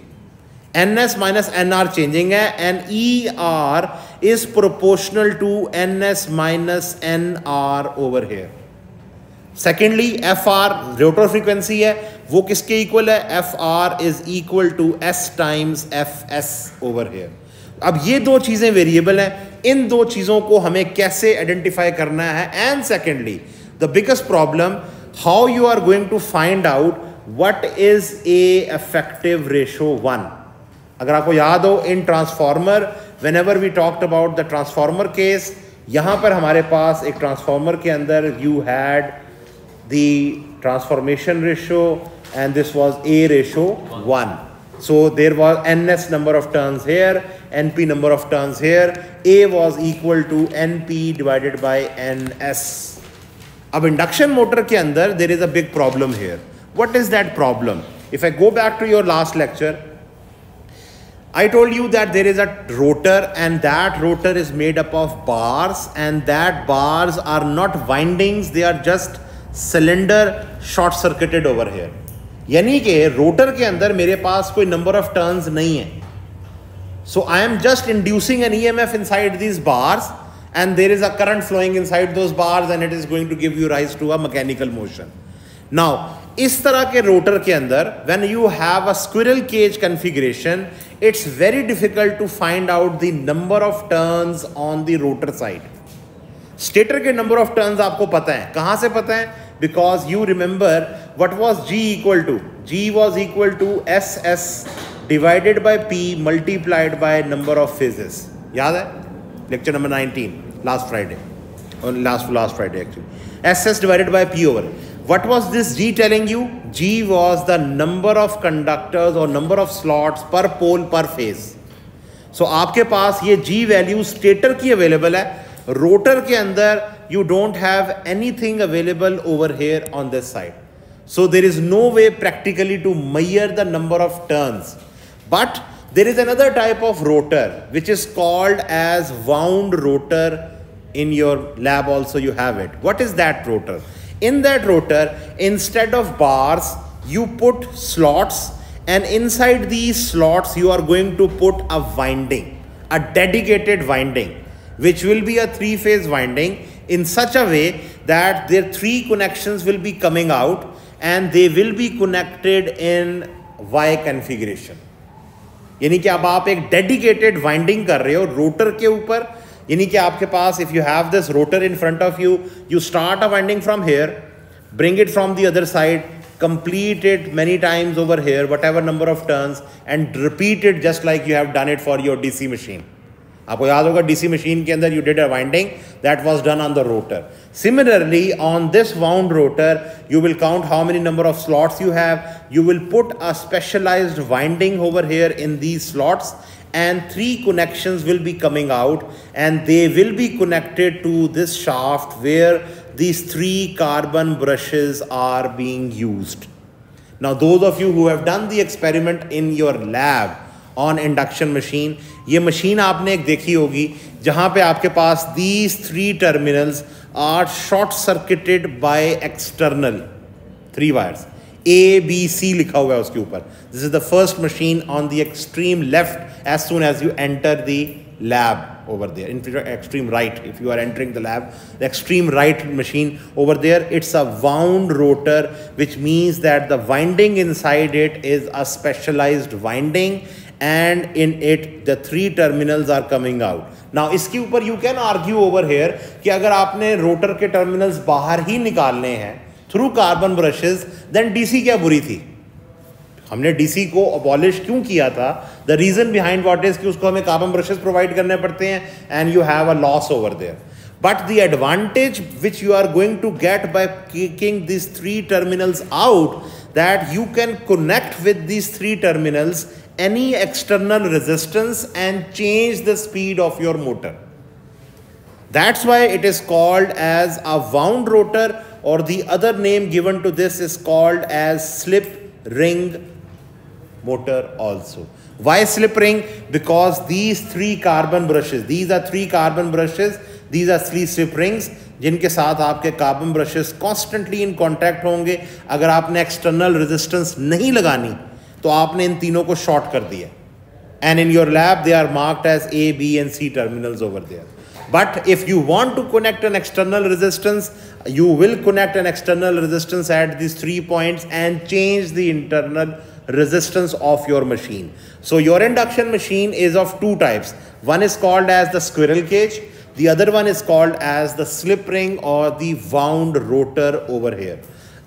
NS minus NR changing है and ER is proportional to NS minus NR over here. Secondly, FR rotor frequency है, वो किसके equal है? FR is equal to S times FS over here. अब ये दो चीजें variable हैं, इन दो चीजों को हमें कैसे आइडेंटिफाई करना है? And secondly the biggest problem, how you are going to find out what is a effective ratio 1. अगर आपको याद हो in transformer, whenever we talked about the transformer case, यहां पर हमारे पास एक ट्रांसफॉर्मर के अंदर you had the transformation ratio and this was A ratio 1. So there was NS number of turns here, NP number of turns here. A was equal to NP divided by NS. अब induction motor के अंदर there is a big problem here. What is that problem? If I go back to your last lecture, I told you that there is a rotor and that rotor is made up of bars, and that bars are not windings, they are just cylinder short circuited over here. यानी कि rotor के अंदर मेरे पास कोई number of turns नहीं है. So I am just inducing an EMF inside these bars and there is a current flowing inside those bars and it is going to give you rise to a mechanical motion. Now इस तरह के rotor के अंदर when you have a squirrel cage configuration, it's very difficult to find out the number of turns on the rotor side. Stator के number of turns आपको पता है. कहां से पता है? Because you remember what was G equal to? G was equal to SS divided by P multiplied by number of phases. याद है? Lecture number 19 last Friday, or last Friday actually. SS divided by P over. What was this G telling you? G was the number of conductors or number of slots per pole per phase. So आपके पास ये G value stator की available है. Rotor के अंदर you don't have anything available over here on this side. So there is no way practically to measure the number of turns. But there is another type of rotor which is called as wound rotor. In your lab also you have it. What is that rotor? In that rotor, instead of bars, you put slots, and inside these slots you are going to put a winding, a dedicated winding, which will be a three-phase winding in such a way that their three connections will be coming out and they will be connected in Y configuration. यानी कि अब आप एक dedicated winding कर रहे हो rotor के ऊपर. यानी कि आपके पास if you have this rotor in front of you, you start a winding from here, bring it from the other side, complete it many times over here, whatever number of turns, and repeat it just like you have done it for your DC machine. आपको याद होगा DC machine के अंदर you did a winding that was done on the rotor. Similarly, on this wound rotor, you will count how many number of slots you have. You will put a specialized winding over here in these slots, and three connections will be coming out, and they will be connected to this shaft where these three carbon brushes are being used. Now, those of you who have done the experiment in your lab on induction machine, ये machine आपने एक देखी होगी जहां पे आपके पास these three terminals are short circuited by external 3 wires. A, B, C लिखा हुआ है उसके ऊपर. This is the first machine on the extreme left as soon as you enter the lab over there. In extreme right, if you are entering the lab, the extreme right machine over there, it's a wound rotor, which means that the winding inside it is a specialized winding, and in it the three terminals are coming out. Now इसके ऊपर you can argue over here कि अगर आपने rotor के terminals बाहर ही निकालने हैं through carbon brushes, then DC क्या बुरी थी? हमने डीसी को अबॉलिश क्यों किया था? The reason behind what is कि उसको हमें कार्बन ब्रशेस प्रोवाइड करने पड़ते हैं and you have a loss over there. But the advantage which you are going to get by kicking these 3 terminals out, that you can connect with these 3 terminals any external resistance and change the speed of your motor. That's why it is called as a wound rotor, or the other name given to this is called as slip ring motor also. Why slip ring? Because these 3 carbon brushes, these are 3 carbon brushes, these are 3 slip rings जिनके साथ आपके carbon brushes constantly in contact होंगे. अगर आपने external resistance नहीं लगानी तो आपने इन तीनों को शॉर्ट कर दिया. And in your lab they are marked as A, B and C terminals over there. But if you want to connect an external resistance, you will connect an external resistance at these 3 points and change the internal resistance of your machine. So your induction machine is of 2 types. One is called as the squirrel cage. The other one is called as the slip ring or the wound rotor over here.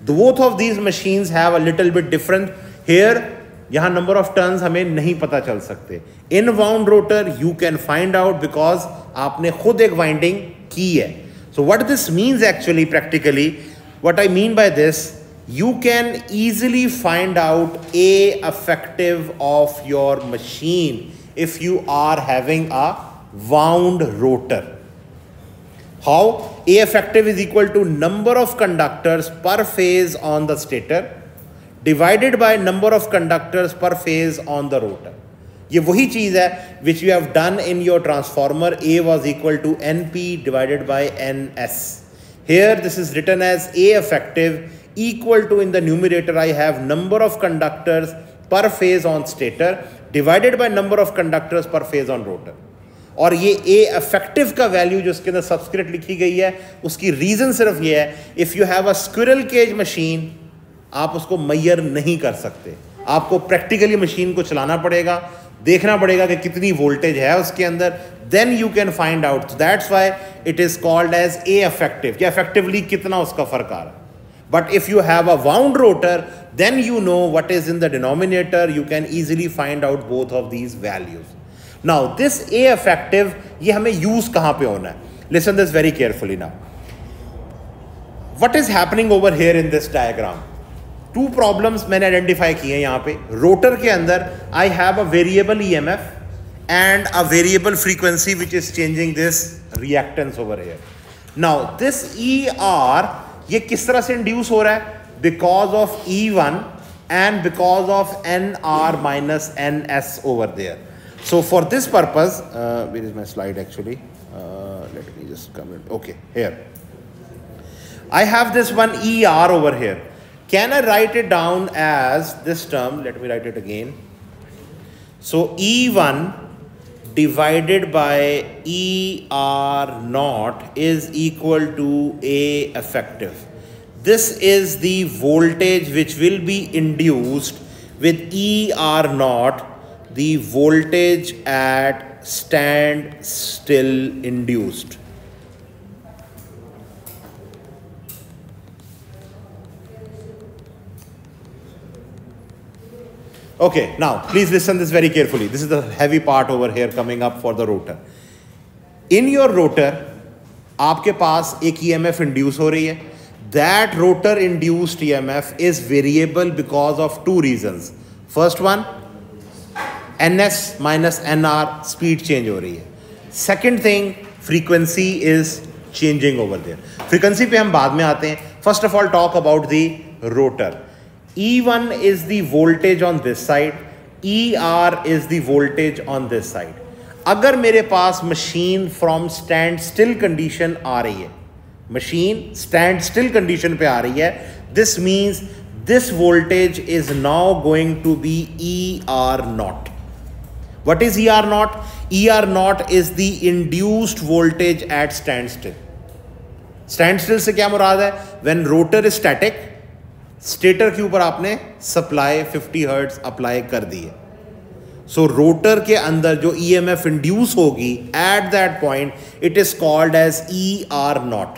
Both of these machines have a little bit different. Here, यहाँ number of turns हमें नहीं पता चल सकते. In wound rotor, you can find out because आपने खुद एक winding की है. So what this means actually practically, what I mean by this, you can easily find out A effective of your machine if you are having a wound rotor. How? A effective is equal to number of conductors per phase on the stator divided by number of conductors per phase on the rotor. ये वही चीज़ है which you have done in your transformer. A was equal to NP divided by NS. Here this is written as A effective equal to, in the numerator I have number of conductors per phase on stator divided by number of conductors per phase on rotor. और ये A effective का value जो उसके अंदर subscript लिखी गई है उसकी रीज़न सिर्फ ये है, if you have a squirrel cage machine आप उसको मैयर नहीं कर सकते. आपको प्रैक्टिकली मशीन को चलाना पड़ेगा, देखना पड़ेगा कि कितनी वोल्टेज है उसके अंदर, then you can find out. That's why it is called as A effective, कि इफेक्टिवली कितना उसका फ़र्क आ रहा है. But if you have a wound rotor, then you know what is in the denominator. You can easily find out both of these values. Now this A effective, ये हमें use कहाँ पे होना है? Listen this very carefully now. What is happening over here in this diagram? 2 problems मैंने identify किए हैं यहाँ पे. रोटर के अंदर I have a variable EMF and a variable frequency which is changing this reactance over here. Now this ER ये किस तरह से इंड्यूस हो रहा है? Because of E1 and because of NR minus NS over there. So for this purpose, where is my slide actually? Let me just come in. Okay, here. I have this one ER over here. Can I write it down as this term? Let me write it again. So E1 divided by ER naught is equal to A effective. This is the voltage which will be induced with ER naught, the voltage at stand still induced. Okay, now please listen this very carefully. This is the heavy part over here coming up for the rotor. In your rotor, आपके पास एक EMF induce हो रही है. That rotor induced EMF is variable because of 2 reasons. First one, NS minus NR speed change हो रही है. Second thing, frequency is changing over there. Frequency पे हम बाद में आते हैं. First of all, talk about the rotor. E1 is the voltage on this side. ER is the voltage on this side. अगर मेरे पास machine from stand still condition आ रही है, machine stand still condition पे आ रही है, this means this voltage is now going to be ER naught. What is ER naught? ER naught is the induced voltage at standstill. Standstill से क्या मुराद है? When rotor is static, stator के ऊपर आपने supply 50 hertz apply कर दी है. सो rotor के अंदर जो EMF इंड्यूस होगी at that point, it is called as ER naught.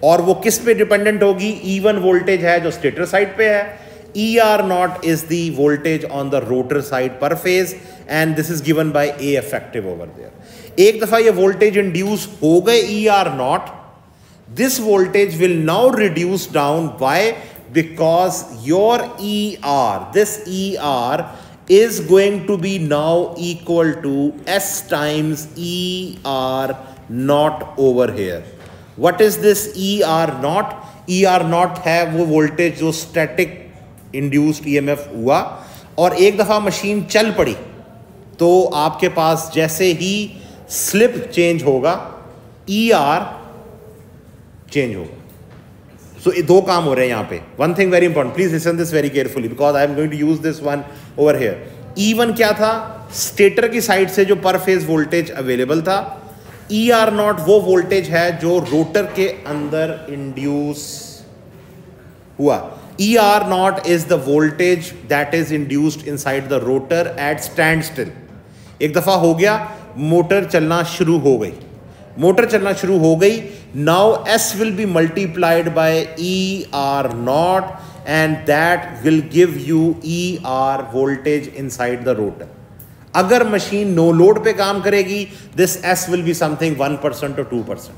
और वो किस पे डिपेंडेंट होगी? E1 वोल्टेज है जो स्टेटर साइड पे है, ER naught is the voltage on the rotor side per phase, and this is given by A effective over there. एक दफा ये voltage induce हो गए ER naught, this voltage will now reduce down. Why? Because your ER, this ER is going to be now equal to S times ER naught over here. What is this ER naught? ER naught है वो voltage जो static induced EMF हुआ, और एक दफ़ा machine चल पड़ी तो आपके पास जैसे ही स्लिप चेंज होगा ER चेंज होगा. सो दो काम हो रहे हैं यहाँ पे. One thing very important, please listen this very carefully because I am going to use this one over here. E1 क्या था? स्टेटर की साइड से जो पर फेज वोल्टेज अवेलेबल था. ER नॉट वो वोल्टेज है जो रोटर के अंदर इंड्यूस हुआ. ER naught is the voltage that is induced inside the rotor at stand still. एक दफा हो गया, मोटर चलना शुरू हो गई. मोटर चलना शुरू हो गई. Now S will be multiplied by ER naught and that will give you ER voltage inside the rotor. अगर मशीन नो लोड पे काम करेगी, this S will be something 1% or 2%.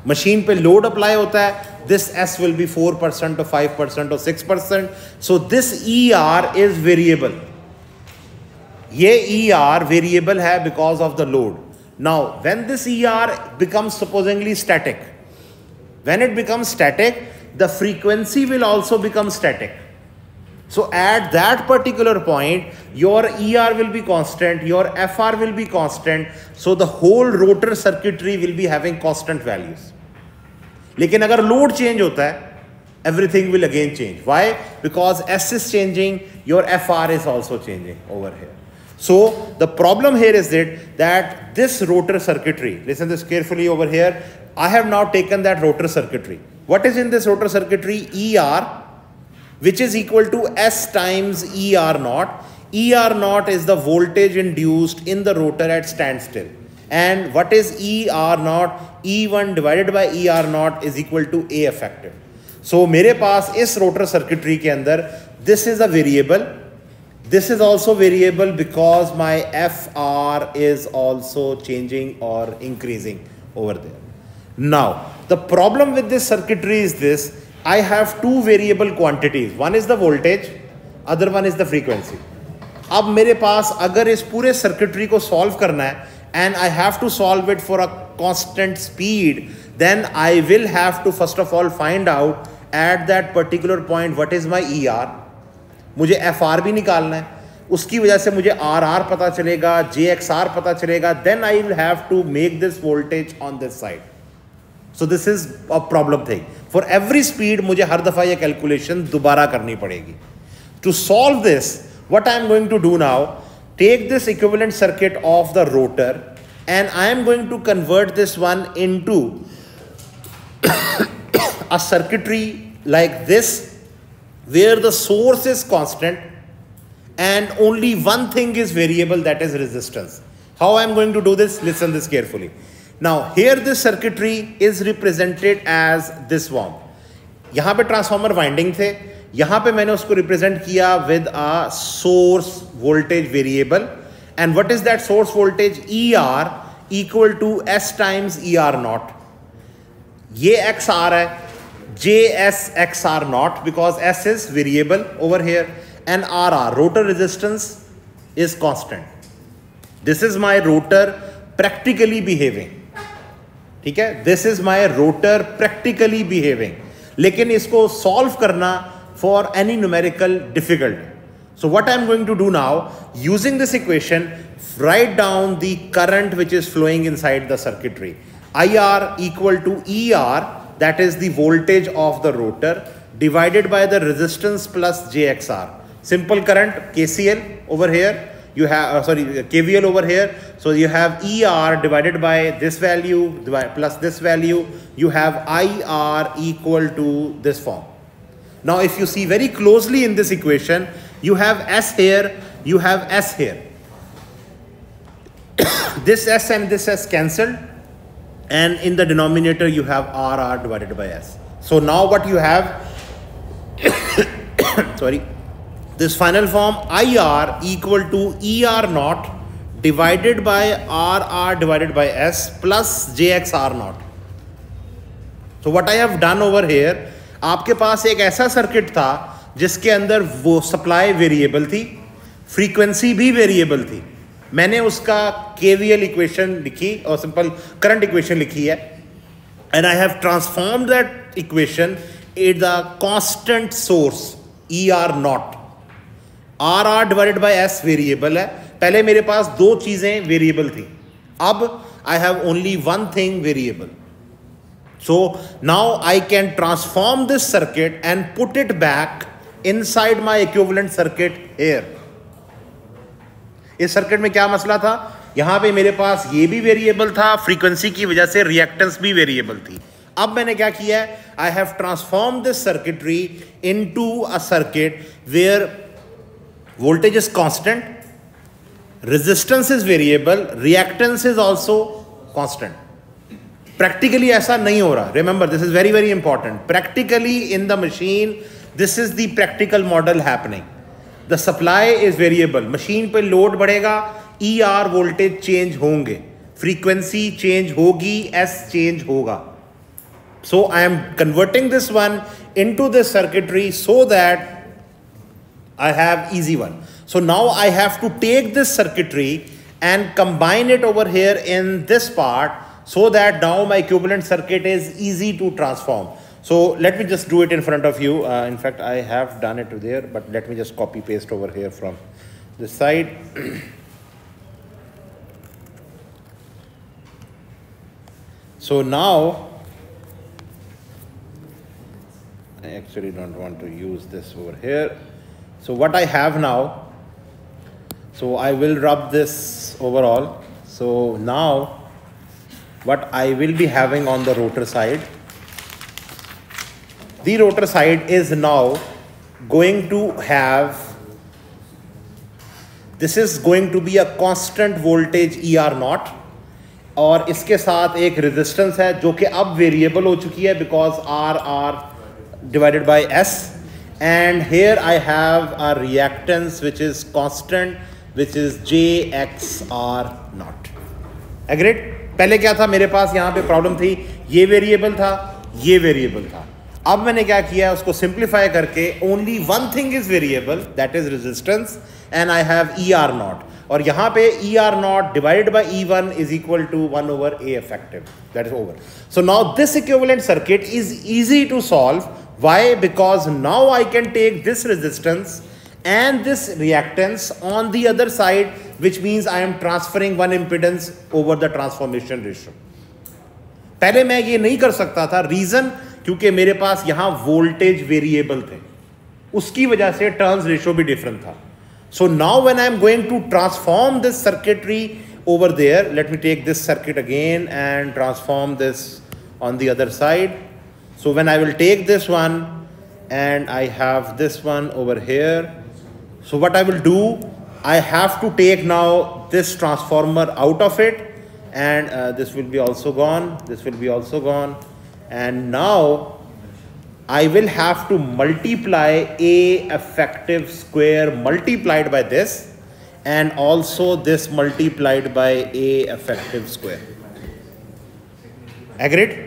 Machine पे लोड अप्लाई होता है, this S will be 4% or 5% or 6%. So this ER is variable. ये ER variable है because of the load. Now, when this ER becomes supposedly static, when it becomes static, the frequency will also become static. So at that particular point, your ER will be constant, your FR will be constant, so the whole rotor circuitry will be having constant values. लेकिन अगर load change होता है, everything will again change. Why? Because S is changing, your FR is also changing over here. So the problem here is that this rotor circuitry, listen this carefully over here, I have now taken that rotor circuitry. What is in this rotor circuitry? ER, which is equal to S times ER naught. ER naught is the voltage induced in the rotor at standstill. And what is ER naught? E1 divided by ER naught is equal to A effective. So मेरे पास इस rotor circuitry के अंदर this is a variable. This is also variable because my FR is also changing or increasing over there. Now, the problem with this circuitry is this. I have two variable quantities. One is the voltage, other one is the frequency. अब मेरे पास अगर इस पूरे circuitry को solve करना है and I have to solve it for a constant speed, then I will have to first of all find out at that particular point what is my ER. मुझे FR भी निकालना है, उसकी वजह से मुझे RR पता चलेगा, JXR पता चलेगा, then I will have to make this voltage on this side. So this is a problem thing. For every speed मुझे हर दफ़ा ये calculation दोबारा करनी पड़ेगी. To solve this, what I am going to do now, take this equivalent circuit of the rotor and I am going to convert this one into a circuitry like this, where the source is constant and only one thing is variable, that is resistance. How I am going to do this? Listen this carefully. Now here this circuitry is represented as this one. यहाँ पे transformer winding थे, यहाँ पे मैंने उसको represent किया with a source voltage variable. And what is that source voltage? ER equal to S times ER naught. ये XR है, JSXR naught because S is variable over here, and RR, rotor resistance, is constant. This is my rotor practically behaving. ठीक है, this is my rotor practically behaving. लेकिन इसको solve करना for any numerical difficult. So what I am going to do now, using this equation, write down the current which is flowing inside the circuitry. IR equal to ER, that is the voltage of the rotor, divided by the resistance plus JXR. Simple current, KCL over here, you have KVL over here. So you have ER divided by this value plus this value, you have IR equal to this form. Now if you see very closely in this equation, you have S here, you have S here. This S and this S cancelled, and in the denominator you have RR divided by S. So now what you have sorry, this final form IR equal to ER naught divided by RR divided by S plus JX R naught. So what I have done over here, आपके पास एक ऐसा circuit था जिसके अंदर वो supply variable थी, frequency भी variable थी. मैंने उसका KVL इक्वेशन लिखी और सिंपल करंट इक्वेशन लिखी है, and I have transformed that equation in the constant source ER naught. RR divided by S variable है. पहले मेरे पास दो चीजें वेरिएबल थी, अब I have only one thing variable. So now I can transform this circuit and put it back inside my equivalent circuit here. इस circuit में क्या मसला था, यहां पे मेरे पास ये भी वेरिएबल था, फ्रीक्वेंसी की वजह से रिएक्टेंस भी वेरिएबल थी. अब मैंने क्या किया है, I have transformed this circuitry into a circuit where voltage is constant, resistance is variable, reactance is also constant. Practically ऐसा नहीं हो रहा. Remember, this is very very important. Practically in the machine, this is the practical model happening. The supply is variable. Machine पे load बढ़ेगा, ER voltage change होंगे, frequency change होगी, S change होगा. So I am converting this one into this circuitry so that I have easy one. So now I have to take this circuitry and combine it over here in this part, so that now my equivalent circuit is easy to transform. So let me just do it in front of you. In fact, I have done it there, but let me just copy paste over here from this side. So now, I actually don't want to use this over here. So what I have now, so I will rub this overall. So now, what I will be having on the rotor side, the rotor side is now going to have, this is going to be a constant voltage ER naught, और इसके साथ एक resistance है जो कि अब variable हो चुकी है because RR divided by S, and here I have a reactance which is constant, which is JXR naught. Agreed? पहले क्या था, मेरे पास यहाँ पे प्रॉब्लम थी, ये वेरिएबल था, ये वेरिएबल था. अब मैंने क्या किया, उसको सिंप्लीफाई करके only one thing is variable, that is resistance, and I have ER naught, और यहाँ पे ER naught divided by E1 is equal to 1 over A effective. That is over. So now this equivalent circuit is easy to solve. Why? Because now I can take this resistance and this reactance on the other side, which means I am transferring one impedance over the transformation ratio. पहले मैं ये नहीं कर सकता था, reason क्योंकि मेरे पास यहाँ वोल्टेज वेरिएबल थे, उसकी वजह से टर्न्स रेशियो भी डिफरेंट था. So now when I am going to transform this circuitry over there, let me take this circuit again and transform this on the other side. So when I will take this one and I have this one over here, so what I will do, I have to take now this transformer out of it, and this will be also gone, this will be also gone, and now I will have to multiply A effective square multiplied by this, and also this multiplied by A effective square. Agreed?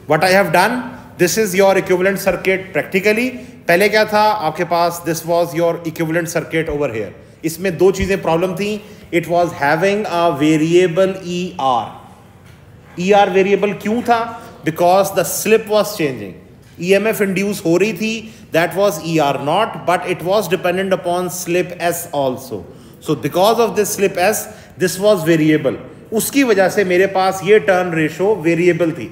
What I have done, this is your equivalent circuit practically. पहले क्या था आपके पास, this was your equivalent circuit over here. इसमें दो चीजें problem थी. It was having a variable ER. ER variable क्यों था? Because the slip was changing. EMF induce हो रही थी, that was ER naught, but it was dependent upon slip S also. So because of this slip S, this was variable. उसकी वजह से मेरे पास ये टर्न रेशो वेरिएबल थी.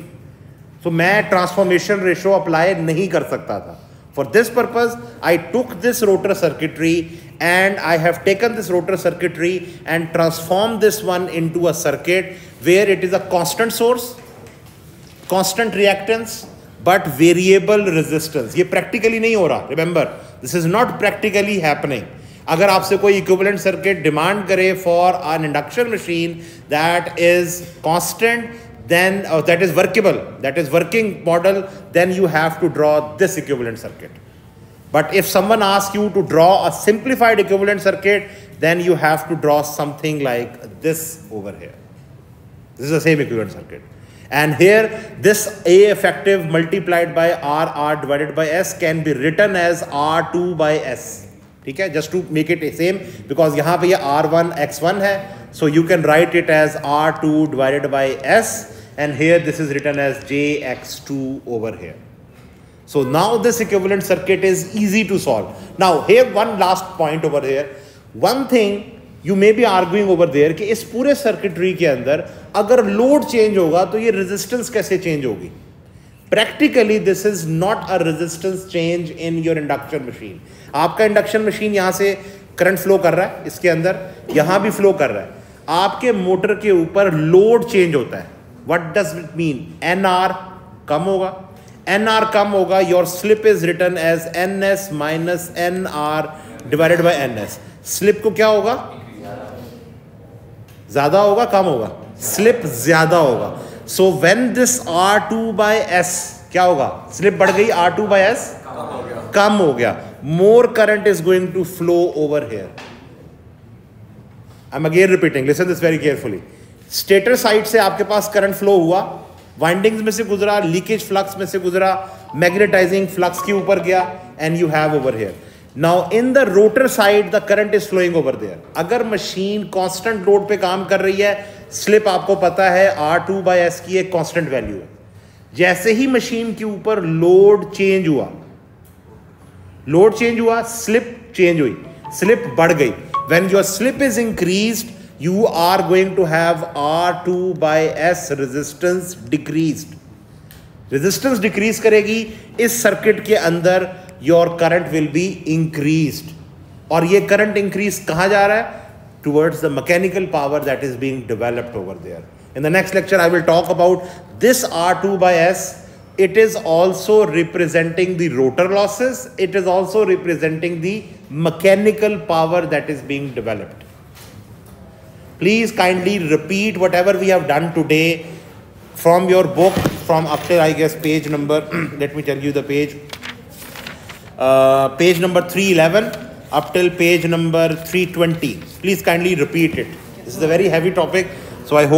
So मैं ट्रांसफॉर्मेशन रेशो अप्लाई नहीं कर सकता था. For this purpose, I took this rotor circuitry and I have taken this rotor circuitry and transformed this one into a circuit where it is a constant source, constant reactance, but variable resistance. ये practically नहीं हो रहा. Remember, this is not practically happening. अगर आपसे कोई equivalent circuit demand करे for an induction machine that is constant, then that is workable, that is working model, then you have to draw this equivalent circuit. But if someone asks you to draw a simplified equivalent circuit, then you have to draw something like this over here. This is the same equivalent circuit. And here, this A effective multiplied by R divided by S can be written as R2 by S. ठीक है, just to make it same, because यहाँ पे ये R1 X1 है, so you can write it as R2 divided by S, and here this is written as JX2 over here. So now this equivalent circuit is easy to solve. Now here one last point over here. One thing you may be arguing over there कि इस पूरे circuitry के अंदर अगर load change होगा तो ये resistance कैसे चेंज होगी? Practically this is not a resistance change in your induction machine. आपका इंडक्शन मशीन यहाँ से करंट फ्लो कर रहा है, इसके अंदर यहाँ भी फ्लो कर रहा है, आपके मोटर के ऊपर लोड चेंज होता है. What does it mean? NR कम होगा, NR कम होगा, your slip is written as NS minus NR divided by NS. Slip को क्या होगा? ज्यादा होगा, कम होगा? स्लिप ज्यादा होगा. So when this R2 by S क्या होगा? स्लिप बढ़ गई, R2 by S कम हो गया. More current is going to flow over here. I'm again repeating, listen this very carefully. Stator side से आपके पास करंट फ्लो हुआ, वाइंडिंग्स में से गुजरा, लीकेज फ्लक्स में से गुजरा, मैग्नेटाइजिंग फ्लक्स के ऊपर गया, and you have over here. Now in the rotor side the current is flowing over there. अगर मशीन कांस्टेंट लोड पे काम कर रही है, स्लिप आपको पता है R2 by S की एक कांस्टेंट वैल्यू है. जैसे ही मशीन के ऊपर लोड चेंज हुआ, स्लिप चेंज हुई, स्लिप बढ़ गई. When your slip is increased, you are going to have R2 by S resistance decreased. Resistance decrease करेगी, इस सर्किट के अंदर your current will be increased. और ये current increase कहाँ जा रहा है? Towards the mechanical power that is being developed over there. In the next lecture I will talk about this R2 by S. It is also representing the rotor losses. It is also representing the mechanical power that is being developed. Please kindly repeat whatever we have done today from your book, from up till I guess page number, let me tell you the page, page number 311 up till page number 320. Please kindly repeat it. This is a very heavy topic, so I hope